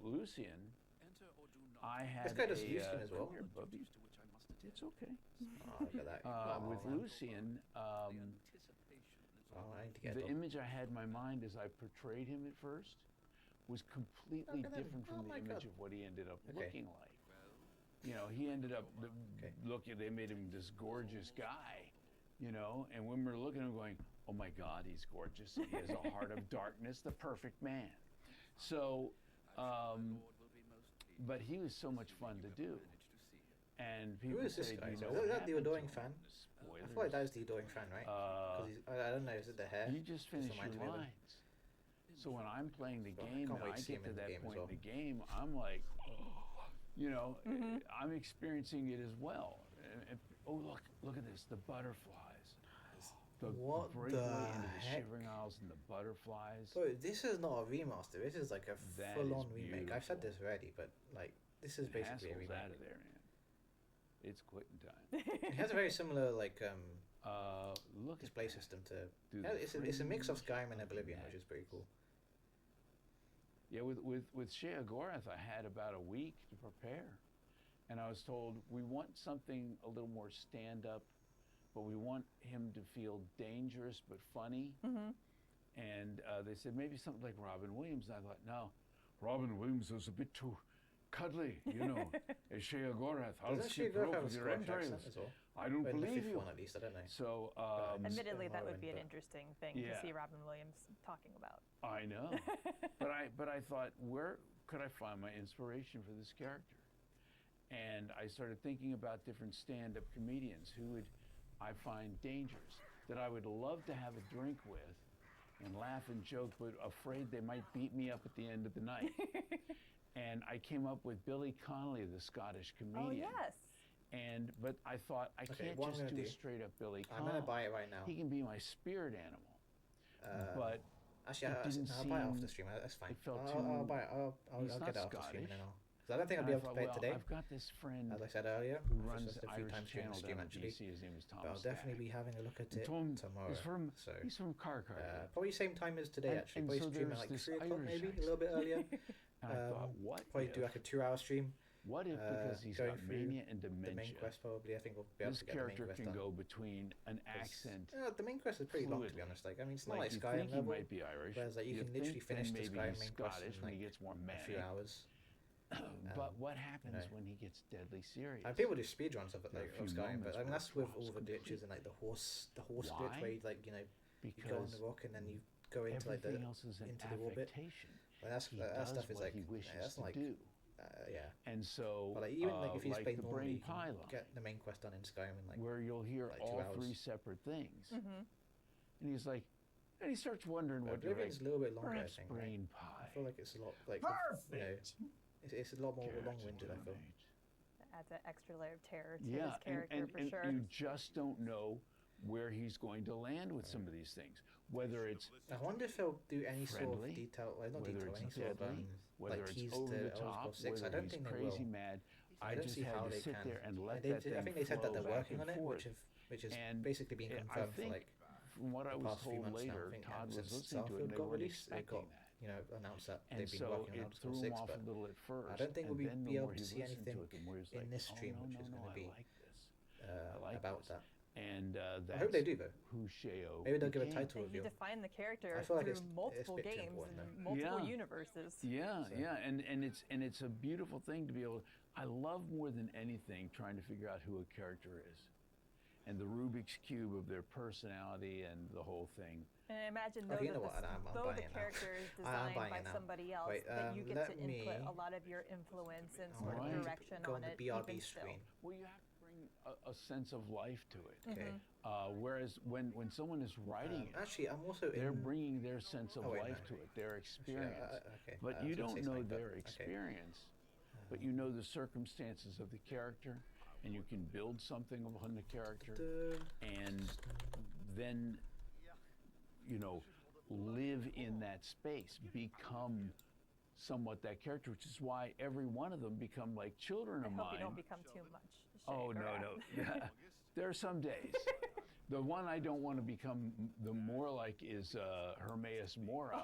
Lucian, I had this guy does Lucian as well. It's okay. Oh, look at that. With Lucian, the image I had in my mind as I portrayed him at first was completely different from the image of what he ended up looking like. You know, he ended up looking. They made him this gorgeous guy, you know, and when we're looking at him going, oh my God, he's gorgeous. He has a heart of darkness, the perfect man. So, but he was so much fun to do. And people Who is this say, guy? you know, Is that the Adoring fan? Spoilers. I feel like that was the Adoring fan, right? I don't know, is it the hair? You just finished your lines. So when I'm playing the game and I get to that point in the game, I'm like, you know, I'm experiencing it as well. And, oh, look at this, the butterflies. What the into the heck? Shivering Isles and the butterflies. Bro, this is not a remaster. This is like a full-on remake. I've said this already, but like this is basically a remake. Out of there, man. It's quitting time. It has a very similar like look display system to. Yeah, it's a mix of Skyrim and Oblivion, which is pretty cool. Yeah, with Shea Gorth, I had about a week to prepare, and I was told we want something a little more stand-up, but we want him to feel dangerous but funny. And they said maybe something like Robin Williams. And I thought, no, Robin Williams was a bit too cuddly, you know. Shea Gorth, I'll skip rope with your entrails. I don't believe you. One at least, I don't know. So, admittedly, that would be an interesting thing to see Robin Williams talking about. I know, but I thought, where could I find my inspiration for this character? And I started thinking about different stand-up comedians who would I find dangerous, that I would love to have a drink with and laugh and joke, but afraid they might beat me up at the end of the night. And I came up with Billy Connolly, the Scottish comedian. Oh, yes. But I thought, I can't just do a straight-up Billy Connolly. I'm going to buy it right now. He can be my spirit animal. But actually, I'll buy it off the stream. That's fine. I'll buy it. I'll get it off the stream now. Because I don't think I'll be able to play it today. I've got this friend, as I said earlier, who runs a few times during the stream actually. His name is Tom. But I'll definitely be having a look at it tomorrow. He's from Carcar. Probably same time as today actually. Probably stream at like 3 o'clock maybe, a little bit earlier. And I thought, what? Probably do like a 2-hour stream. What if, because he's got mania and dementia, the main quest probably, I think we'll be able to get the main quest can go between an accent. The main quest is pretty long, to be honest. Like, I mean, it's not like Skyrim level. He might be Irish. Whereas like, you can literally finish the Skyrim main quest in when like he gets more a few hours. But what happens when he gets deadly serious? People do speedruns of it, like of Skyrim, but I mean that's with all the ditches and like the horse glitch where you like you go on the rock and then you go into like Everything else is an into the orbit. Like that stuff is like that's like yeah. And so, but like, even like if you just play the normally, brain you can pylon, get the main quest done in Skyrim in like where you'll hear like all 2 hours. 3 separate things, and he's like, and he starts wondering what Oblivion's a little bit longer, I perhaps think. brain Right? pie. I feel like it's a lot like it's a lot more long-winded. I feel. That adds an extra layer of terror to Yeah, his character for sure. And you just don't know where he's going to land with some of these things. Whether it's I wonder if they'll do any friendly, sort of detail, well, not whether detail, it's any sort of deadly, whether like it's tease over to the Elder top, Scrolls 6. I whether don't he's think they crazy will. mad. I I don't just see had how to they sit can. there and let They that did, I thing think they said that flow they're back working and on it, forth. which is And basically being I confirmed think for like from what I the was past few told months now. later, I think Todd was since listening to it, Starfield and they got weren't released, they expecting got that. announced that And they've been so working on it Elder threw Scrolls him 6, off but a little at first. I don't think we'll and then be the able more to he see listened to anything it, the more he was in like, this oh, stream, no, which no, is no, going to I be like this. I like about this. that. And I hope they do though. Husheo Maybe they'll give a became. title You reveal. define the character I feel like through it's multiple a bit too games important, and though. multiple Yeah. universes. Yeah, So- yeah, and it's a beautiful thing to be able. I love more than anything trying to figure out who a character is, and the Rubik's cube of their personality and the whole thing. And I imagine Okay, though, you know that what? I'm though buying the it now. character is I am designed buying by it now. somebody else, Wait, that you get let to input me a lot of your influence and sort Right. of direction Go on on it. the BRB even still. screen. Well, you have to bring a sense of life to it. Okay. Whereas when someone is writing it, Actually, I'm also they're in. bringing their sense of Oh, wait, life no. to it, their experience. okay. But I you was gonna don't say know something, but- their okay. experience, but you know the circumstances of the character, and you can build something upon the character, and then, you know, live in that space, become somewhat that character, which is why every one of them become like children I of hope mine. you don't become too much. Oh, no. There are some days. The one I don't want to become the more like is Hermaeus Mora.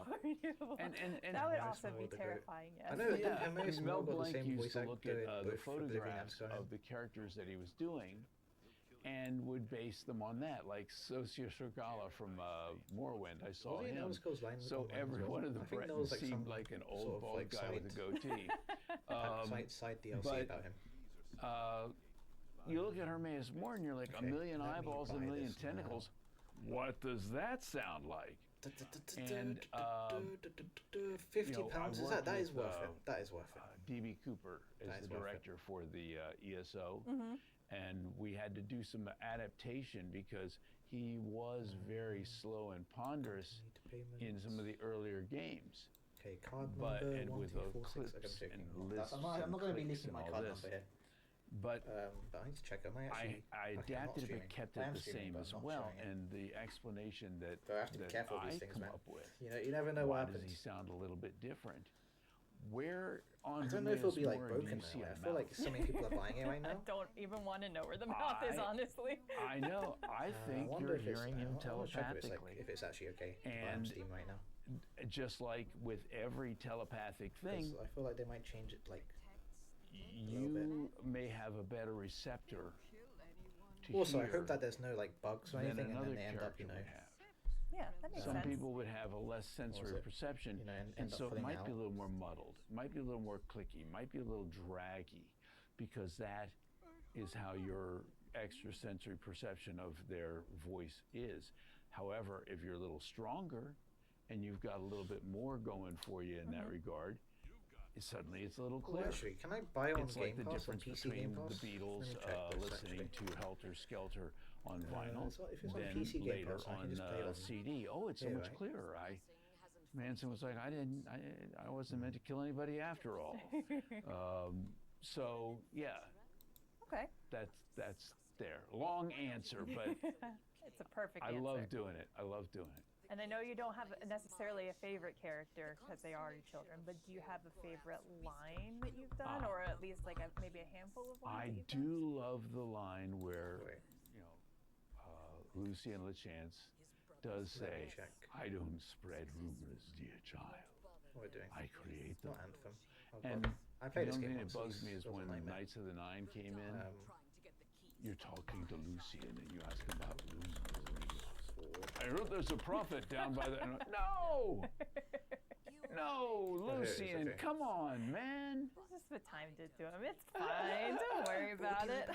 And that would also be terrifying, yes. I know Hermaeus Mel Mora got the Blanc same used voice to actor look at in the both Oblivion and photographs Skyrim. of the characters that he was doing and would base them on that, like Socia Shergala from Morrowind. I saw Wasn't he in him. Elder Scrolls Line So as every well? one of the I think there Bretons was, like, seemed some like an sort old of, bald like, guy with a goatee. Side DLC but, about him. You look at Hermaeus Mora and you're like, Okay, a million let me eyeballs buy and a million this now. tentacles. What does that sound like? And £50 you know, I is worked that is with, worth it. That is worth it. DB Cooper is That is the worth it. director for the ESO, Mm-hmm. and we had to do some adaptation because he was very slow and ponderous in some of the earlier games. Okay, card But number and with 1246. clips Okay, I'm and joking. lists I'm not and going to be clicks leaking my and all card this. number here. But I need to check. Am I actually? I okay, I'm not adapted it but streaming. kept I it am the streaming, same but as I'm not well, showing it. and the explanation that, So I have to be that careful with I these things, come man. up with. You know, you never know why what does happens. he sound a little bit different? Where on I don't know if it'll Hermaeus be like Mora do broken you see now. a I feel like mouth? so many people are buying it right I now. don't even want to know where the mouth is, honestly. I know. I think wonder you're if it's- hearing him I wanna check telepathically. if it's actually okay to buy on And Steam right now. just like with every telepathic 'Cause thing, I feel like they might change it like. you may have a better receptor to Also, I hear hope that there's no like bugs or than anything, and another then they end up, character you know. would have. Yeah, that makes Some sense. people would have a less sensory it? perception, You know, and and end up so it filling might be a out. little more muddled, might be a little more clicky, might be a little draggy, because that is how your extrasensory perception of their voice is. However, if you're a little stronger and you've got a little bit more going for you in that regard, suddenly it's a little Well, clearer. actually, can I buy on It's Game like the Pass, on difference PC Game between Pass? the Beatles Let me check this, listening actually. to Helter Skelter on vinyl, if it's on then PC Game later Pass, I can on just play it on CD. Oh, it's so here, much right? clearer. Manson was like, I wasn't meant to kill anybody after all. So yeah, Okay. that's there. Long answer, but It's a perfect I answer. love doing it. I love doing it. And I know you don't have necessarily a favorite character because they are your children, but do you have a favorite line that you've done, or at least like maybe a handful of lines? I that you've do love the line where, you know, Lucien Lachance does say, "I don't spread rumors, dear child. What we're doing? I create them." Not Anthem. Oh, And God. I played the this only game thing that once, bugs me is it was a when nightmare. Knights of the Nine came in. You're talking to Lucien and you ask him about rumors. I heard there's a prophet down by the. And I'm like, no, no, Lucien, okay. come on, man. Just put time to do them. It's fine. Don't worry about it.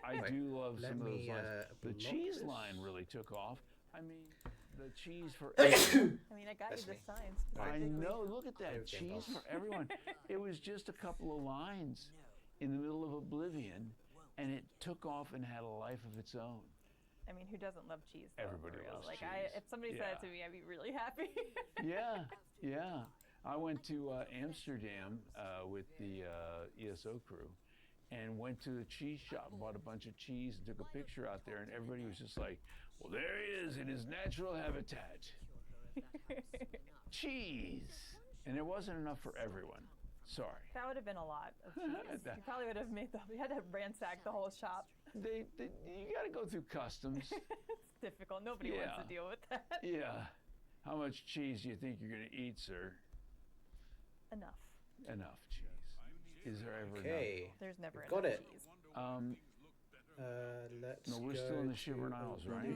I do love Let some of those me, lines. The block cheese this. line really took off. I mean, the cheese for I mean, I got you this time. I know. Look at that. Cheese for everyone. It was just a couple of lines in the middle of Oblivion, and it took off and had a life of its own. I mean, who doesn't love cheese? Everybody loves cheese. If somebody said it to me, I'd be really happy. Yeah. I went to Amsterdam with the ESO crew, and went to the cheese shop, bought a bunch of cheese, and took a picture out there, and everybody was just like, well, there he is in his natural habitat. Cheese. And there wasn't enough for everyone. Sorry. That would have been a lot of cheese. You probably would have you had to ransack the whole shop. You got to go through customs. It's difficult. Nobody wants to deal with that. Yeah. How much cheese do you think you're going to eat, sir? Enough cheese. Is there ever enough? There's never enough Got it. cheese. Let's we're still in the Shivering Isles, right?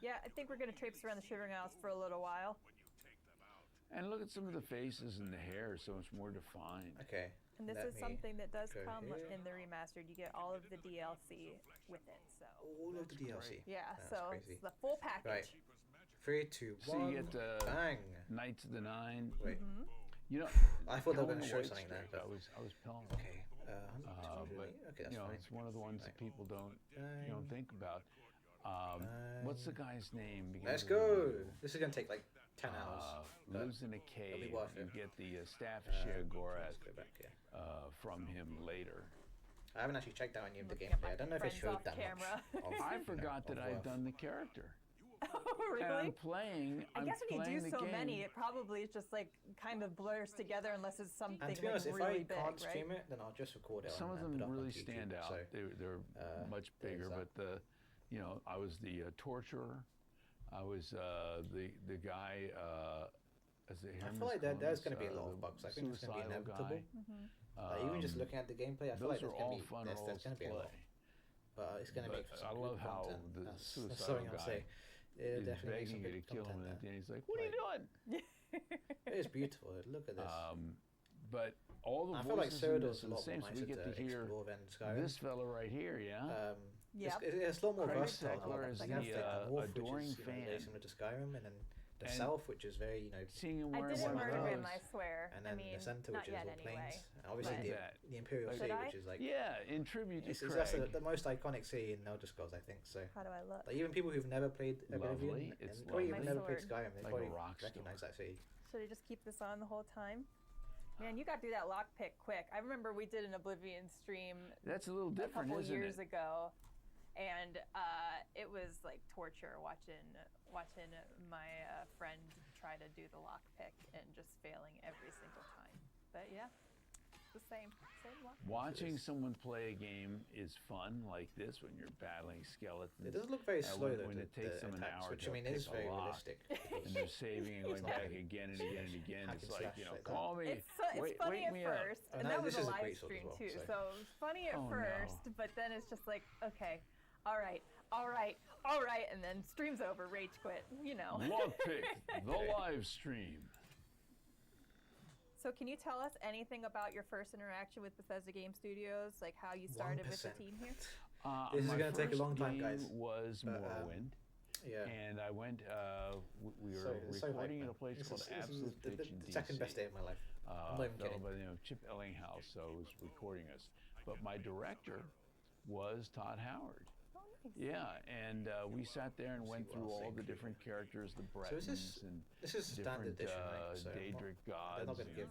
Yeah, I think we're going to traipse around the Shivering Isles for a little while. And look at some of the faces and the hair is so much more defined. Okay. And this is something that does come in the remastered. You get all of the DLC with it. So all of the DLC. Yeah, that's so crazy. it's the full package. Right. 3, 2, 1. So you get bang. Knights of the Nine. Wait. You know, I thought they were going to show something there. I was pelling. Okay. But okay, that's you know, fine. it's one of the ones that people don't think about. What's the guy's name? Let's go. This is going to take like 10 hours. Lives in a cave. You get the staff of Sheogorath from him later. I haven't actually checked out any of the gameplay. I don't know if it showed that much. I forgot that I'd done the character. Oh, really? And I'm playing. I guess when you do so game. many, it probably is just like kind of blurs together unless it's something and to be honest, really if I can't stream it, then I'll just record it. Some of them really stand out. So, they're much bigger, but I was the torturer. I was the guy. As the I feel like there's going to be a lot of bugs. I think it's going to be inevitable. Even just looking at the gameplay, I feel like there's going to be a lot. But it's going to make for some good content. That's something I'll say. He's begging you to kill him, and then he's like, "What are you doing?" It is beautiful. Look at this. But all the voices in this are the same, so we get to hear this fella right here, It's a lot more versatile. Is the adoring fan. Similar to Skyrim, and then the South, which is very, seeing him wearing one of those. I swear. And then the Center, which is all plains. And obviously the Imperial City, which is like in tribute to that's the most iconic city in Elder Scrolls, I think. So how do I look? Like, even people who've never played Oblivion and probably even never played Skyrim, they like probably recognize that city. Should I just keep this on the whole time? Man, you got through that lockpick quick. I remember we did an Oblivion stream. That's a little different, a couple years ago, and it was like torture watching my friend try to do the lockpick and just failing every single time. But yeah, it's the same lockpick. Watching someone play a game is fun, like this, when you're battling skeletons. It does look very slow though. When it takes them an hour which to I mean pick is very realistic. And they're saving and going back again and again and again. It's like, call me. It's funny at first, and that was a live stream too. So it was funny at first, but then it's just like, okay, all right, and then stream's over, rage quit, Lockpick, the live stream. So can you tell us anything about your first interaction with Bethesda Game Studios, like how you started 1%. with the team here? This is going to take a long time, guys. Was Morrowind. And I went, we were recording at a place called Absolute Pitch in DC. The second best day of my life. I'm not even kidding. By the name of Chip Ellinghouse, was recording us. But my director was Todd Howard. Yeah, and we sat there and went through all the different characters, the Bretons, and this is standard edition, right? So Daedric gods, they're not going to give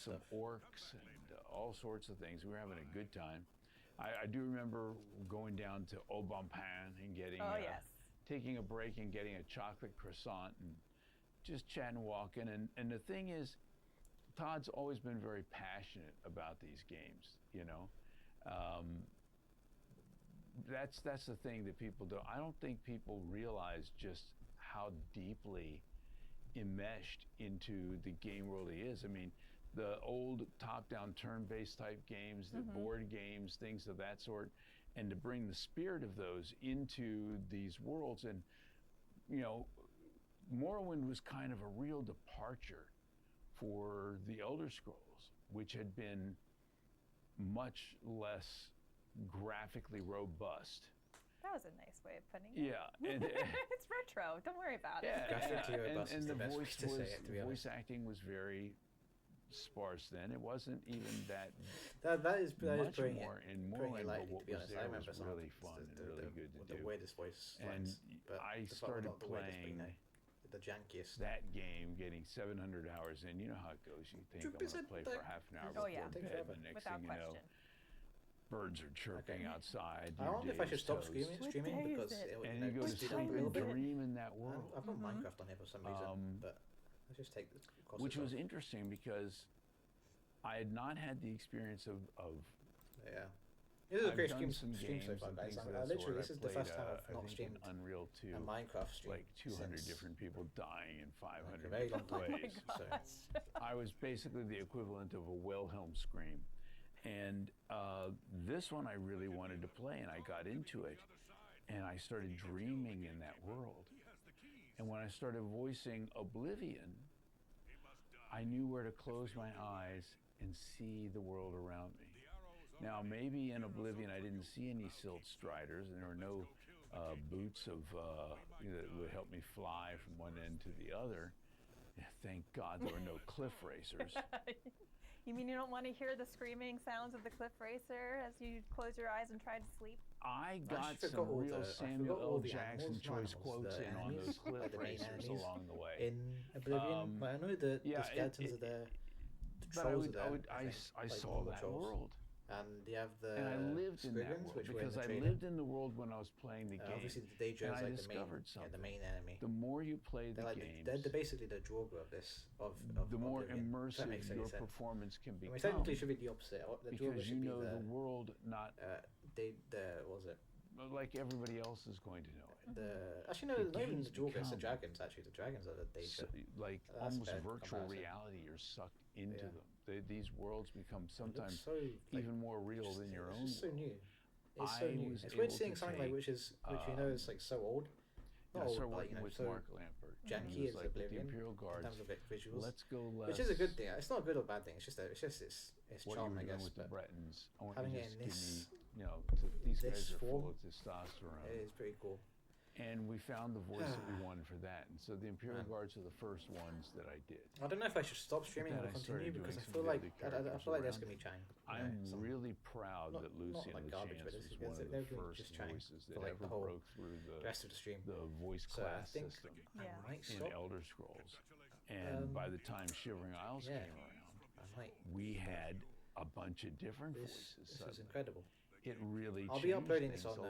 some orcs, and all sorts of things. We were having a good time. I do remember going down to Au Bon Pain and getting, taking a break and getting a chocolate croissant and just chatting and walking. And the thing is, Todd's always been very passionate about these games, That's the thing that people don't. I don't think people realize just how deeply enmeshed into the game world he is. I mean, the old top-down turn-based type games, the board games, things of that sort, and to bring the spirit of those into these worlds. And, Morrowind was kind of a real departure for the Elder Scrolls, which had been much less graphically robust That was a nice way of putting it. Yeah. And, it's retro. Don't worry about it. And the voice acting was very sparse then. It wasn't even that is much putting more it, and more putting it like lightly, what to be was honest. there I remember was some really fun and really good to do. The weirdest voice and lines, but I started playing the jankiest. That game, getting 700 hours in. You know how it goes. You think I'm going to play for half an hour before bed, and the next thing you know, birds are chirping outside. I wonder if I should stop streaming because and you go to sleep and dream in that world. I've got Minecraft on here for some reason, but let's just take this. Which was interesting because I had not had the experience of yeah. This is a great stream so far, and guys. things I of that literally, sort. this is I the first played, time I've not I think streamed in Unreal 2, a Minecraft stream. like 200 different people dying in 500 very long time. ways. So I was basically the equivalent of a Wilhelm scream. And this one I really wanted to play, and I got into it, and I started dreaming in that world. And when I started voicing Oblivion, I knew where to close my eyes and see the world around me. Now, maybe in Oblivion I didn't see any silt striders, and there were no boots that would help me fly from one end to the other. Thank God there were no cliff racers. You mean you don't want to hear the screaming sounds of the cliff racer as you close your eyes and try to sleep? I got some real Samuel L. Jackson choice quotes in on those cliff racers along the way. In Oblivion, but I know the skeletons are there. The trolls are there. I saw that world. And you have the and I lived in that world because I lived in the world when I was playing the game. Obviously, the Daedra is like the main enemy. The more you play the games, they're basically the Draugr of this. The more Oblivion. immersive your performance can become. Technically, it should be the opposite. The because you know the world, not what was it? Like everybody else is going to know it. Actually, no, not even the Draugr. It's the dragons. Actually, the dragons are the Daedra. Like almost virtual reality. You're sucked into them. These worlds become sometimes even more real than your own. It's so new. It's so new. It's weird seeing something like which you know is like so old. I started working with Mark Lampert. Janky as Oblivion. The Imperial Guards. In terms of visuals. Let's go less. Which is a good thing. It's not a good or bad thing. It's just what charm, you were I guess. With the Bretons. I want having you it in this, these guys are full of testosterone. It is pretty cool. And we found the voice that we wanted for that. And so the Imperial Guards are the first ones that I did. I don't know if I should stop streaming or continue because I feel like there's going to be Chang. I'm really proud that Lucian Lachance was one of the first voices that ever broke through the rest of the stream, the voice class system in Elder Scrolls. And by the time Shivering Isles came around, we had a bunch of different voices. This is incredible. It really I'll be uploading this on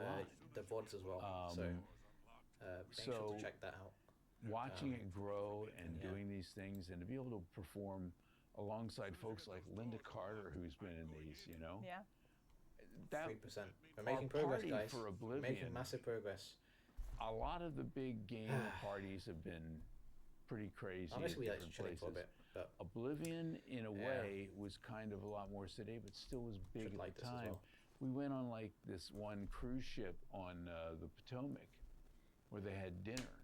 the VODs as well. So make sure to check that out. Watching it grow and doing these things and to be able to perform alongside folks like Linda Carter, who's been in these, Yeah. 3%. We're making progress, guys. For Oblivion, making massive progress. A lot of the big game parties have been pretty crazy at different places. For a bit, but Oblivion, in a way, was kind of a lot more sedate, but still was big at the time. We went on like this one cruise ship on the Potomac where they had dinner,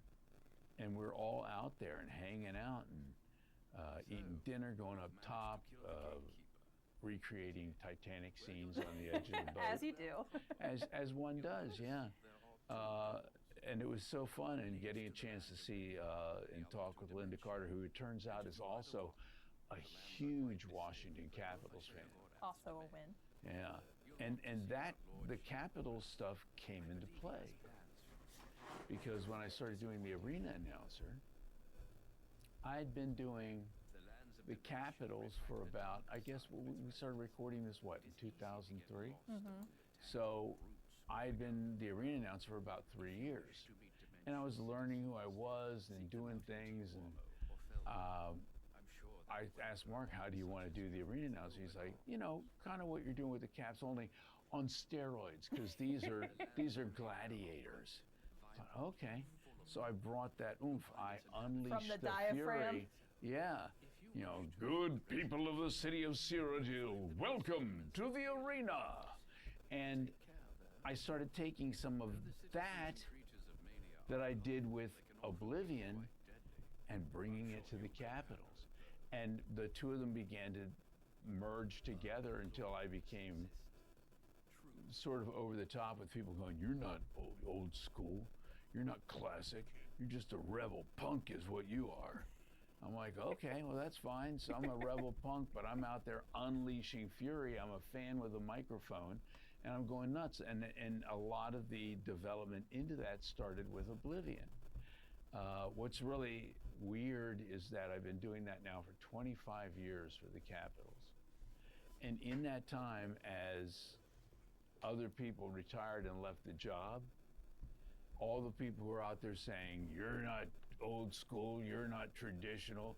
and we're all out there and hanging out and eating dinner, going up top, recreating Titanic scenes on the edge of the boat. As you do. as one does, yeah. And it was so fun, and getting a chance to see and talk with Linda Carter, who it turns out is also a huge Washington Capitals fan. Also a win. Yeah. And that, the Capitals stuff came into play. Because when I started doing the arena announcer, I'd been doing the Capitals for about, I guess we started recording this, in 2003? Mm-hmm. So I'd been the arena announcer for about 3 years. And I was learning who I was and doing things. And I asked Mark, how do you want to do the arena announcer? He's like, kind of what you're doing with the Caps, only on steroids, because these are gladiators. I thought, okay. So I brought that oomph. I unleashed the diaphragm. fury. Yeah. Good people of the city of Cyrodiil, welcome to the arena. And I started taking some of that I did with Oblivion and bringing it to the Capitals. And the two of them began to merge together until I became sort of over the top with people going, "You're not old school. You're not classic. You're just a rebel punk is what you are." I'm like, okay, well, that's fine. So I'm a rebel punk, but I'm out there unleashing fury. I'm a fan with a microphone, and I'm going nuts. And a lot of the development into that started with Oblivion. What's really weird is that I've been doing that now for 25 years for the Capitals. And in that time, as other people retired and left the job, all the people who are out there saying, "You're not old school, you're not traditional,"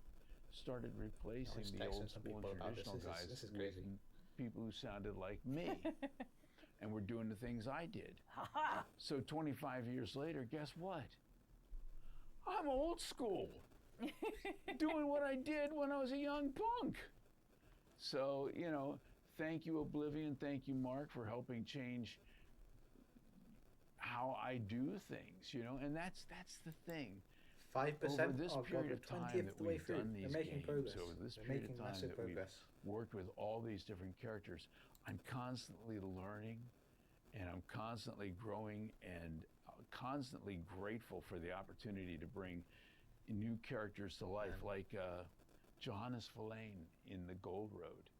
started replacing the old school and traditional guys with people who sounded like me and were doing the things I did. So 25 years later, guess what? I'm old school, doing what I did when I was a young punk. So, you know, thank you, Oblivion, thank you, Mark, for helping change how I do things, you know, and that's the thing. 5% over this of period of time that the way we've through. done these They're making games, progress. over this They're period making of time massive that progress. we've worked with all these different characters, I'm constantly learning, and I'm constantly growing, and constantly grateful for the opportunity to bring new characters to life, like Johannes Verlaine in The Gold Road,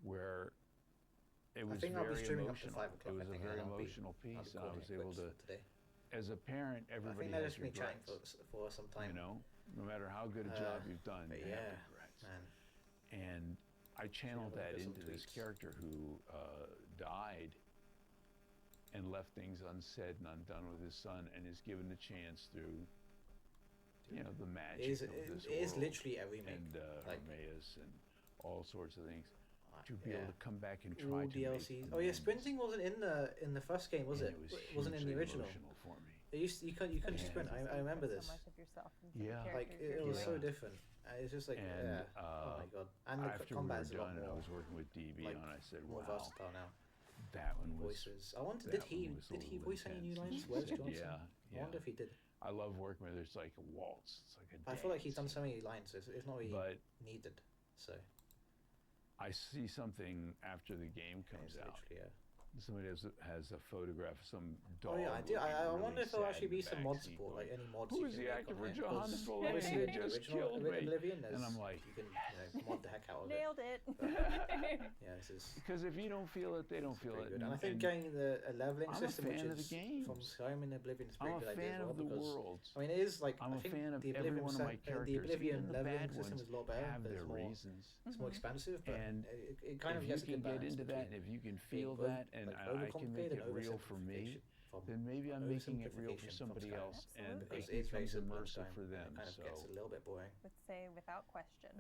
where it was very emotional. It was a very emotional piece, and I was able to, as a parent, everybody has regrets. For some time. You know, no matter how good a job you've done, you have regrets. And I channeled that into this character who died and left things unsaid and undone with his son, and is given the chance through, you know, the magic of this world. It is literally a remake. And Hermaeus and all sorts of things. To be able to come back and all try to DLCs. make Oh yeah, sprinting wasn't in the first game, was it? Wasn't in the original. For me. It used to, you couldn't sprint. I remember this. So much of yourself into Yeah. the Like characters it you're was so doing. different. It's just like oh my god. And the after combat we is were a lot done, and I more was working with DB, like, and I said, more "Wow, versatile now. that one was." Voices. I wonder, did he voice any new lines? Wes Johnson. Yeah, I wonder if he did. I love working with it. It's like a waltz. It's like a I feel like he's done dance. so many lines. It's not really needed. So. I see something after the game comes out. Somebody has a photograph of some dog. Oh yeah, I do. I really wonder if there'll sad actually in be the some mod backseat support, going, like any mods. Who you is can the make actor on for here, Johannes 'cause Verlaine? obviously They the just original killed me. Oblivion, And I'm like, you can mod the heck out of it. Nailed it. Yeah, this is. Because if you don't feel it, they don't feel it. And I think going a leveling I'm system, a fan which of the is games. from Skyrim and Oblivion, is a I'm pretty a good idea fan as well, of the because, worlds. I mean, it is like I'm I a think fan of the every Oblivion one of my the characters. Oblivion Even the leveling bad system ones is a lot better. have but their it's more, reasons. It's more expansive, but And it kind of if gets you a can good get balance into that, and between if you can being feel both, that, and like, I can make it overcomplicated and real for me, then maybe I'm making it real for oversimplification from somebody Skyrim. else, and Because it it's very becomes simple immersive Skyrim, for and them. It kind of So gets a little bit boring. Would say without question.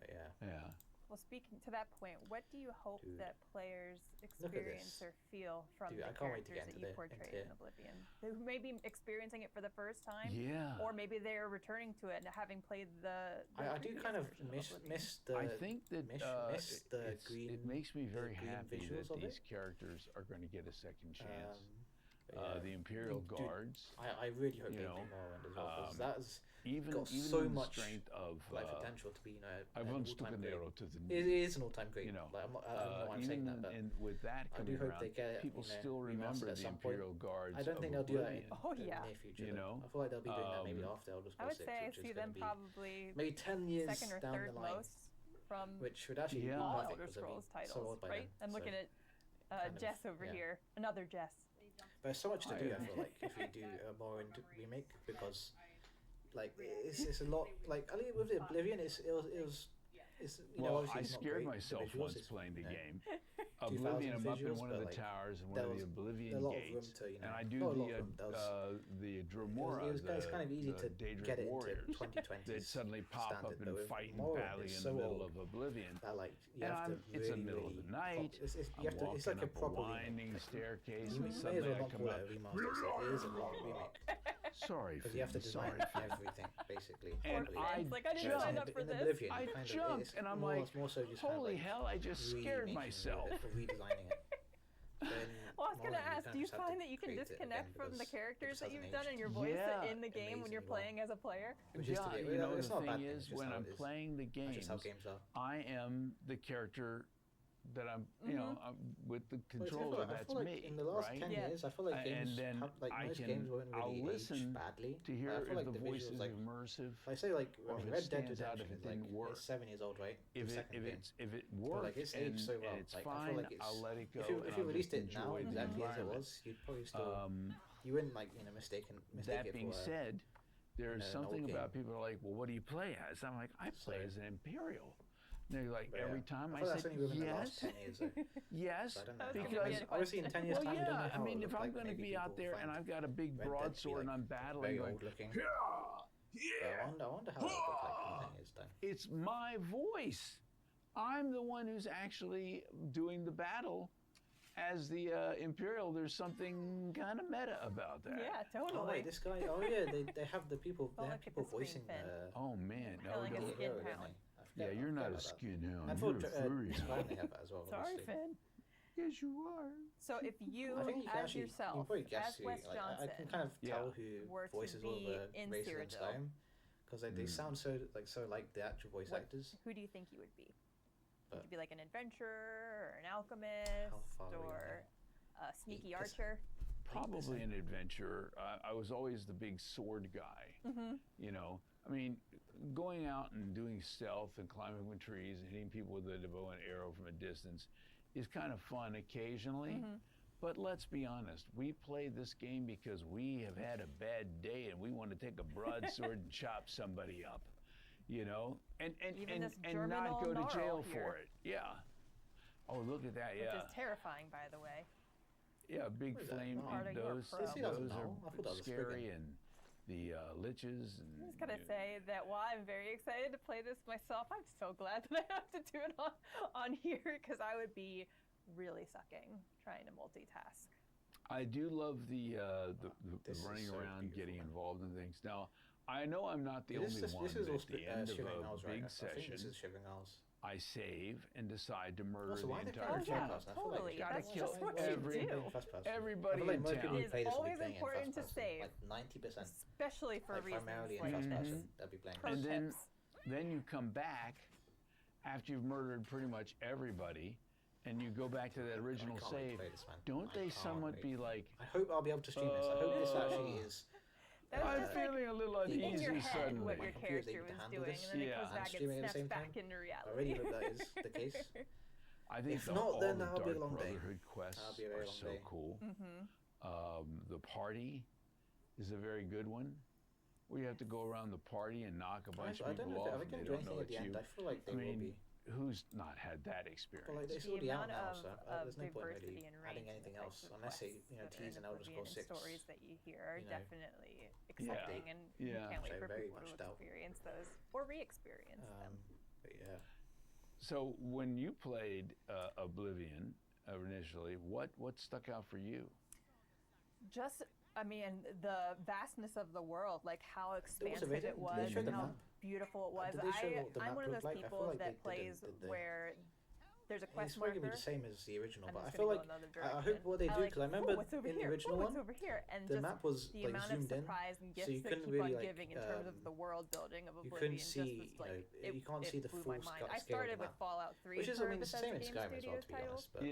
Yeah. Well, speaking to that point, what do you hope that players Look at experience this. or feel from Dude, the I can't wait to characters get that you into portrayed here. in Oblivion? Who may be experiencing it for the first time, Yeah. or maybe they're returning to it and having played the I do previous kind of version miss Oblivion. the. I think that miss the green. it makes me very green happy visuals that of these it. characters are going to get a second chance. Yeah. The Imperial Dude, Guards. I really hope you they know, do more as well, because that's even got even so in the much strength of like potential to be, you know, I've an unstuck all-time an arrow great. to the It is an all-time great. You know, like, I'm saying even that, but and with that I coming do hope around, they get it, people you know, still remember remastered at the some point. Imperial Guards. I don't think they'll do that in Oblivion. the near future. You know, I feel like they'll be doing that maybe after Elder I would Scrolls 6, say I which see is them going to be probably maybe 10 years second or down third the line, most from which would actually be all perfect, Elder because they'll be Scrolls so titles, old by right? then, I'm so looking at kind of, Jess over yeah. here, another Jess. But there's so much to do, I feel like, if you do a more into remake, because like it's a lot. Like I think with the Oblivion, it was you know, Well, obviously I it's not scared great, the myself visuals, once it's, playing the you know, game. Oblivion, I'm up in visuals, one of but, the like, towers and one there of was the Oblivion a lot of room gates, to, you know, and I do not a lot of room, there was- the Dromora, it was kind of easy to Daedric get it into warriors 2020s that suddenly pop standard, up but and with fight and Morrowind, battle in it's the so middle old of Oblivion. that, like, you And have to it's the really, middle really of the night. you have I'm to, it's like walking a up a proper winding remake. staircase, You and may as suddenly well I not come call out. it a remaster. It is a remake. Sorry, Because you have to Finn, design sorry, Finn. everything, basically. And properly. I It's like, I didn't jumped. sign up for In this. Oblivion, I you kind of- jumped, it's and I'm more, like, it's more so just kind of, holy like, hell, I just scared remaking myself. it, or redesigning it. Then Well, I was gonna Morrowind, ask, kind do you of just have to find that you can create it disconnect again from the because characters it that just you've hasn't done in aged your voice Yeah. in the game when you're amazingly well. playing as a player? Which is to Yeah, be, you know, it's the not a bad thing thing, is, it's just when how I'm it is. playing the That's just how games, games are. I am the character that I'm, you know, with the controller. That's like me. in the last right? 10 years, I feel like games, and then most games weren't really aged badly. To hear I feel if like the voice is like, immersive. I say like or if it Red Dead stands out, Redemption if it is like didn't work. it's 7 years old, right? If it works, like it's aged so well. and it's like, fine, I feel like it's, I'll let it go. If you released it now exactly as it was, you'd probably still you wouldn't like mistake it. That being said, there's something about people are like, well, what do you play as? I'm like, I play as an Imperial. And they're like, every time I said yes, yes, because obviously in 10 years time, we don't know how I mean, if I'm going to be out there and I've got a big broadsword and I'm battling, like, I wonder how it would look like in 10 years time. It's my voice. I'm the one who's actually doing the battle. As the Imperial, there's something kind of meta about that. Yeah, totally. Oh wait, this guy. Oh yeah, they have the people. They have people voicing. Oh man, no, like don't. a skin hound. Yeah, you're not a skin hound. And You're for a furry. they have that as well. Sorry, Finn. Yes, you are. So if you, I think you can as actually, yourself, you as who, Wes Johnson, I can kind of tell who were to voices all be the in races in Cyrodiil, Skyrim, because they sound so like the actual voice actors. Who do you think you would be? Would you be like an adventurer or an alchemist or a sneaky archer? Probably an adventurer. I was always the big sword guy. You know, I mean, going out and doing stealth and climbing with trees and hitting people with a bow and arrow from a distance is kind of fun occasionally. But let's be honest, we play this game because we have had a bad day and we want to take a broadsword and chop somebody up, you know, and not go to jail for it. Yeah. Oh, look at that! Yeah. Which is terrifying, by the way. Yeah, big flame. Those are scary, and the liches. And, I'm just gonna say that while I'm very excited to play this myself, I'm so glad that I have to do it on here because I would be really sucking trying to multitask. I do love the running around, getting involved in things. Now, I know I'm not the only one that at the end of a big session, I save and decide to murder the entire town. Totally. Gotta That's kill just what everybody in town. It is always important to save, like 90%, especially for reasons like this. And then you come back after you've murdered pretty much everybody, and you go back to that original save. Don't they somewhat be like? I hope I'll be able to stream this. I hope this actually is. I'm feeling a little uneasy suddenly. What your character was doing, and then it goes back and snaps back into reality. I really hope that is the case. I think if not, then that'll be a long day. Brotherhood quests are so cool. The party is a very good one. We have to go around the party and knock a bunch of people off. I don't know at the end. I feel like they will be. Who's not had that experience? Well, like, it's already out now, so there's no point really adding anything else unless they, tease an Elder Scrolls 6. Stories that you hear are definitely exciting, and you can't wait for people to experience those or re-experience them. But yeah. So when you played Oblivion initially, what stuck out for you? Just, I mean, the vastness of the world, like how expansive it was, and how beautiful it was. I'm one of those people that plays where there's a quest marker. It's probably the same as the original, but I feel like I hope what they do, because I remember in the original one, the map was the amount of surprise and gifts that keep on giving in terms of the world building of Oblivion. You can't see the full scale. I started with Fallout 3, which is, I mean, the same in Skyrim as well, to be honest. But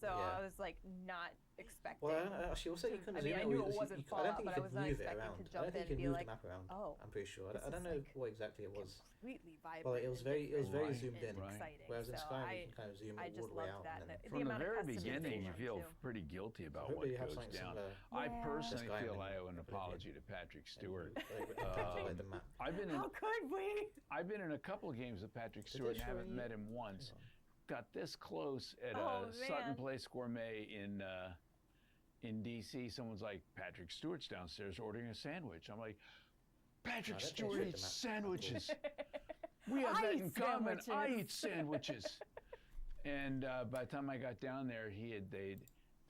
so I was like not expecting. Well, actually, also you couldn't. I knew it wasn't Fallout, but I was not expecting to jump in and be like, "Oh, I'm pretty sure." I don't know what exactly it was. Completely vibrant. Well, it was very zoomed in. Exciting. Whereas in Skyrim, you can kind of zoom all the way out. From the very beginning, you feel pretty guilty about what goes down. I personally feel I owe an apology to Patrick Stewart. How could we? I've been in a couple of games with Patrick Stewart and haven't met him once. Got this close at a Sutton Place Gourmet in DC. Someone's like, Patrick Stewart's downstairs ordering a sandwich. I'm like, Patrick Stewart eats sandwiches. We have that in common. I eat sandwiches. And by the time I got down there, they'd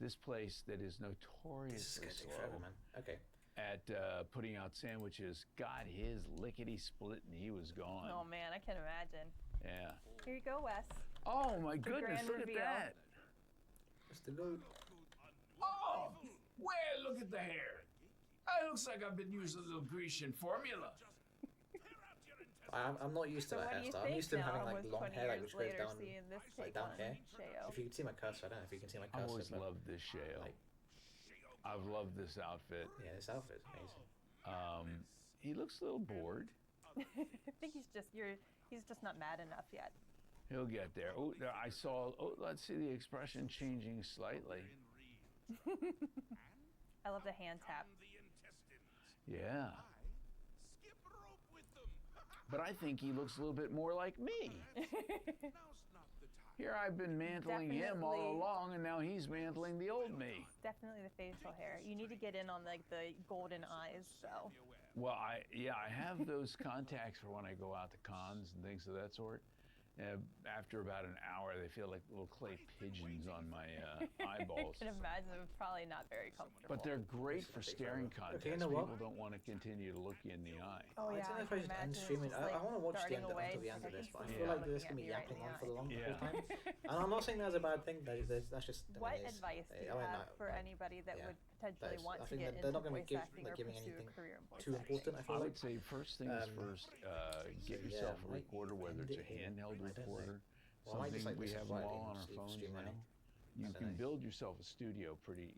this place that is notoriously slow at putting out sandwiches got his lickety split and he was gone. Oh man, I can imagine. Yeah. Here you go, Wes. Oh my goodness, look at that. Mr. Goat. Oh, well, look at the hair. It looks like I've been using a little Grecian formula. I'm not used to So that what do you hairstyle. I'm used to think having now, like almost long 20 hair, like years which goes later, down, seeing this like take down on here. Sheo? If you can see my cursor, I don't know if you can see my I've cursor. always but, loved this Sheo. like, I've loved this outfit. yeah, this outfit's amazing. He looks a little bored. I think he's just not mad enough yet. He'll get there. Oh, there I saw. Oh, let's see the expression changing slightly. I love the hand tap. Yeah. But I think he looks a little bit more like me. Here I've been mantling him all along, and now he's mantling the old me. Definitely the facial hair. You need to get in on like the golden eyes, so. Well, I have those contacts for when I go out to cons and things of that sort. After about an hour, they feel like little clay pigeons on my eyeballs. I can imagine it's probably not very comfortable. But they're great for staring contests. Okay, you know what? People don't want to continue to look you in the eye. Oh yeah, I don't know if I should end streaming. I want to watch the end until the end of this, but I feel like there's gonna be yapping on for the long whole time. And I'm not saying that's a bad thing. That's just. What advice do you have for anybody that would potentially want to get into voice acting or pursue a career in voice acting? Too important. I would say first things first. Get yourself a recorder, whether it's a handheld recorder, something we have them all on our phones now. You can build yourself a studio pretty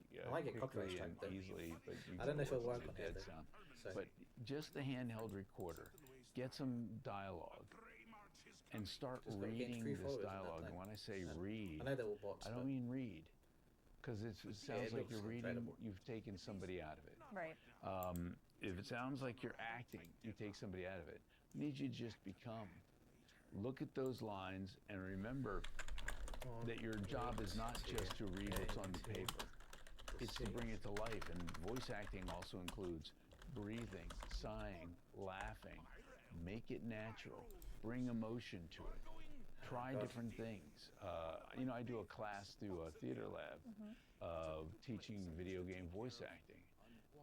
quickly and easily, but you I don't know if it'll work on dead here. sound. But just the handheld recorder, get some dialogue, and start reading this dialogue. And when I say read, I know they're all bots. I don't mean read, because it sounds like you're reading. You've taken somebody out of it. Right. If it sounds like you're acting, you take somebody out of it. I need you to just become. Look at those lines and remember that your job is not just to read what's on the paper. It's to bring it to life. And voice acting also includes breathing, sighing, laughing. Make it natural. Bring emotion to it. Try different things. I do a class through a theater lab of teaching video game voice acting.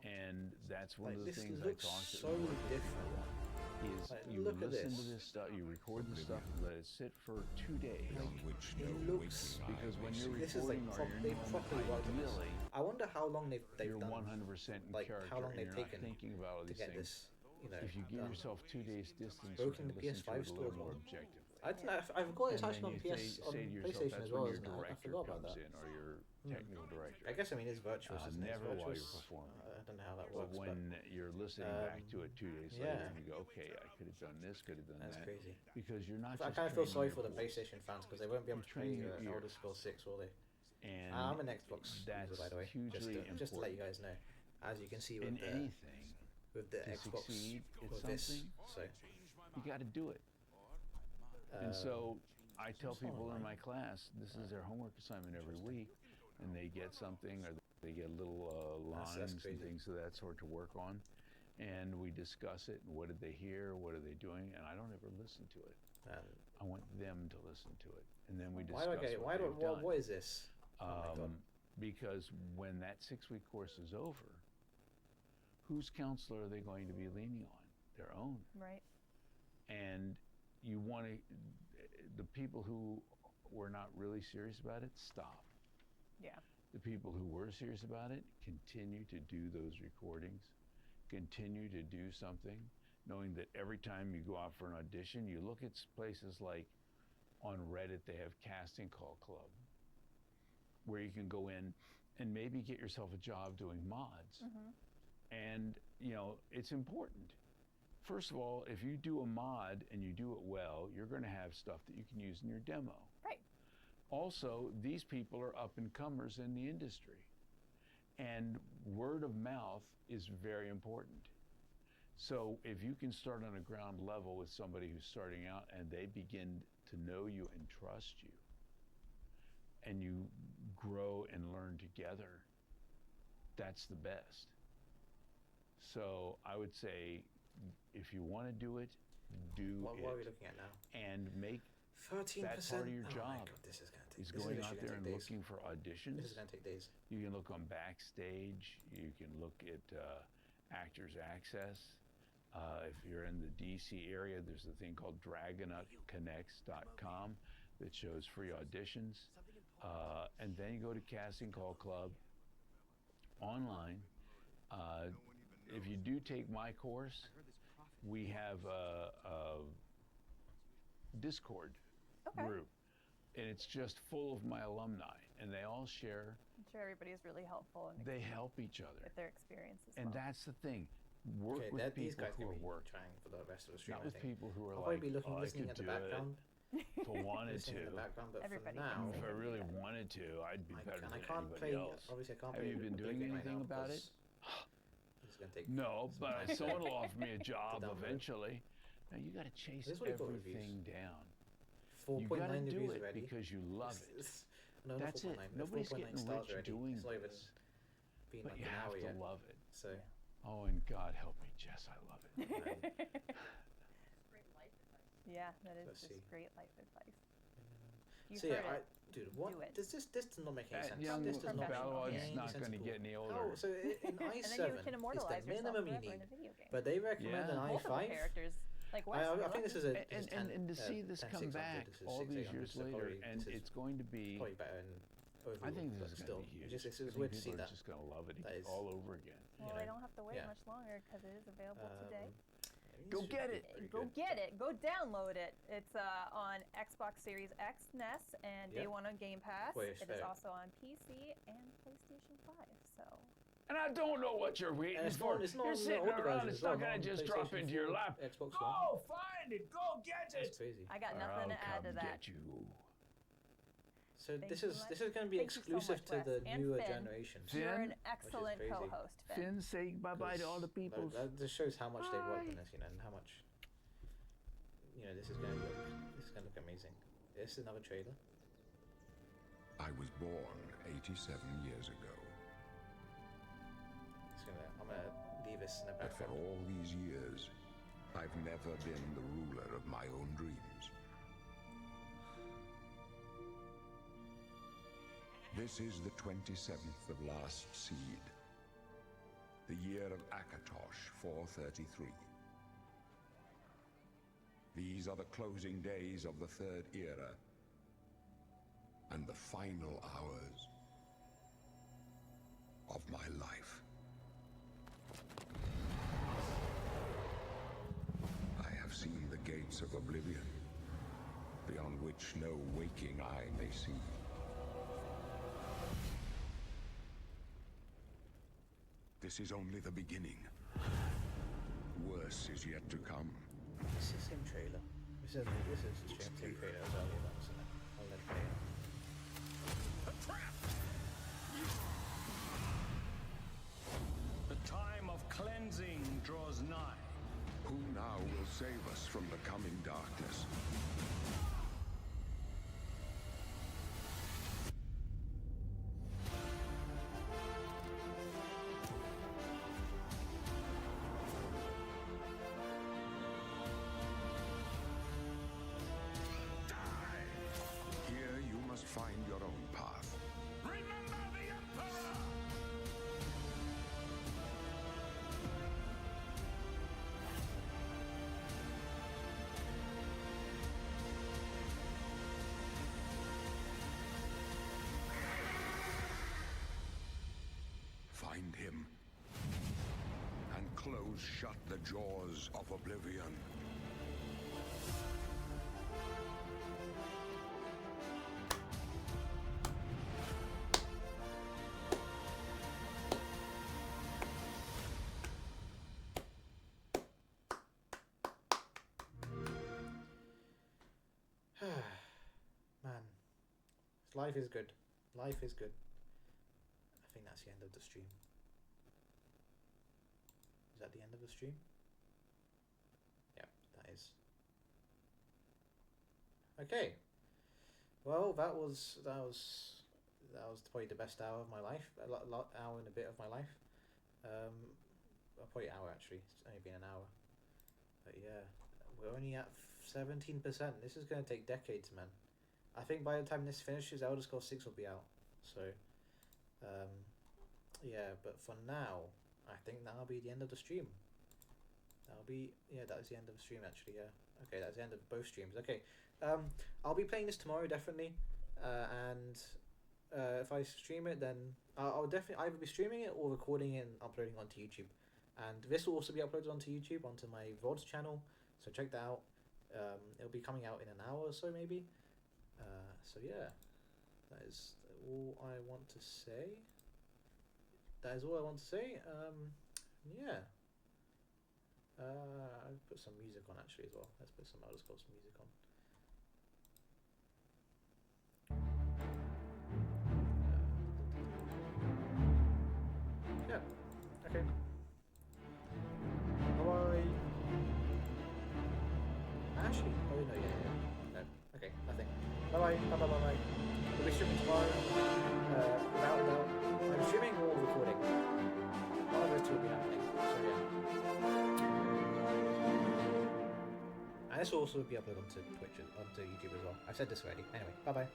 And that's one of the things I talk to. So different. Is you listen to this stuff, you record the stuff, and let it sit for 2 days. It looks because when you're this is like recording properly ideally, I wonder how long they've you're done. 100% in like character, how long and they've you're not taken thinking about all to these get things. this. If you give yourself 2 days distance, broken you the can listen PS5 to it a store little as more well. objectively. I forgot it's actually on PS on say to yourself, PlayStation that's as well, when isn't your it? I director forgot about comes that. in, or your technical director. I guess it's virtuous. Isn't it? Never while Virtuous. you're performing. I don't know how that But works. when you're listening back to it 2 days later, and you go, okay, I could have done this, could have done That's that. crazy. Because you're not. I just kind of feel sorry training for the your voice. PlayStation fans because they won't be able to play You're training your Elder ear. Scrolls 6, will they? And I'm an Xbox that's user, by the way. hugely Just to let you guys know, as you can see with in the anything. with the to Xbox succeed at with this, something, so you got to do it. And so I tell people in my class, this is their homework assignment every week, and they get something, or they get little lines and things of that sort to work on, and we discuss it. And what did they hear? What are they doing? And I don't ever listen to it. I want them to listen to it, and then we discuss what is this? Because when that 6-week course is over, whose counselor are they going to be leaning on? Their own. Right. And you want to, the people who were not really serious about it, stop. Yeah. The people who were serious about it, continue to do those recordings, continue to do something, knowing that every time you go out for an audition, you look at places like on Reddit, they have Casting Call Club, where you can go in and maybe get yourself a job doing mods. And, it's important. First of all, if you do a mod and you do it well, you're going to have stuff that you can use in your demo. Right. Also, these people are up-and-comers in the industry. And word of mouth is very important. So if you can start on a ground level with somebody who's starting out and they begin to know you and trust you, and you grow and learn together, that's the best. So I would say, if you want to do it, do what it. What are we looking at now? And make 13%. that part of your job. My God, this is gonna take. Is going out there and looking for auditions. This is gonna take days. You can look on Backstage. You can look at Actors Access. If you're in the DC area, there's a thing called DragonutConnects.com that shows free auditions. And then you go to Casting Call Club online. If you do take my course, we have a Discord group, and it's just full of my alumni, and they all share. I'm sure everybody is really helpful. And they help each other with their experiences. And that's the thing. Work with people who are working. Trying for the rest of the stream, not with people who are I'll like, probably be looking, I listening could at the do background. it if I wanted to. In the background, but everybody for now, if I really wanted to, I'd be better than anybody else. Obviously, I can't Have play you been doing anything about it? No, but someone will offer me a job eventually. Now you got to chase everything down. You got to do it because you love it. That's it. Nobody's getting rich doing this. But you have to love it. So. Oh, and God help me, Jess, I love it. Yeah, that is just great life advice. So yeah, dude, what does this does not make any sense. This does not Balrog's not going to get any older. Oh, so in i7 it's the minimum you need, but they recommend an i5. Characters, like I think this is a and to see this come back all these years later, and it's going to be. Probably better in overall, I think this is still, going to be huge. It's weird to see that. Just going to love it all over again. Well, they don't have to wait much longer because it is available today. Go get it. Go get it. Go download it. It's on Xbox Series X, NES, and day one on Game Pass. It is also on PC and PlayStation 5. So. And I don't know what you're waiting for. You're sitting around. It's not going to just drop into your lap. Xbox Go find it. Go get it. That's crazy. I got nothing to add to that. Get you. So this is going to be exclusive to the newer generation. You're an excellent co-host, Finn, say bye-bye to all the people. That just shows how much they've worked on this, and how much, this is going to look amazing. This is another trailer. I was born 87 years ago. I'm gonna leave this in the background. But for all these years, I've never been the ruler of my own dreams. This is the 27th of last seed, the year of Akatosh 433. These are the closing days of the Third Era, and the final hours of my life. I have seen the gates of Oblivion, beyond which no waking eye may see. This is only the beginning. Worse is yet to come. This is him trailer. This is him trailer as well. I'll let it play. The time of cleansing draws nigh. Who now will save us from the coming darkness? Find your own path. Remember the Emperor! Find him and close shut the jaws of Oblivion. Man, life is good. Life is good. I think that's the end of the stream. Is that the end of the stream? Yeah, that is. Okay. Well, that was probably the best hour of my life. Hour and a bit of my life. Probably an hour actually. It's only been an hour. But yeah, we're only at 17%. This is going to take decades, man. I think by the time this finishes, Elder Scrolls 6 will be out. So, yeah, but for now, I think that'll be the end of the stream. That was the end of the stream actually, yeah. Okay, that's the end of both streams. Okay, I'll be playing this tomorrow, definitely. And if I stream it, then I'll definitely either be streaming it or recording it and uploading onto YouTube. And this will also be uploaded onto YouTube, onto my VODs channel. So check that out. It'll be coming out in an hour or so, maybe. So yeah, that is all I want to say. That is all I want to say. Yeah. I'll put some music on actually as well. Let's put some Elder Scrolls music on. Yeah. Okay. Bye. Actually, oh no, yeah. No. Okay, nothing. Bye. We'll be streaming tomorrow. I'm streaming or recording. One of those two will be happening. So yeah. And this will also be uploaded onto Twitch, onto YouTube as well. I've said this already. Anyway, bye.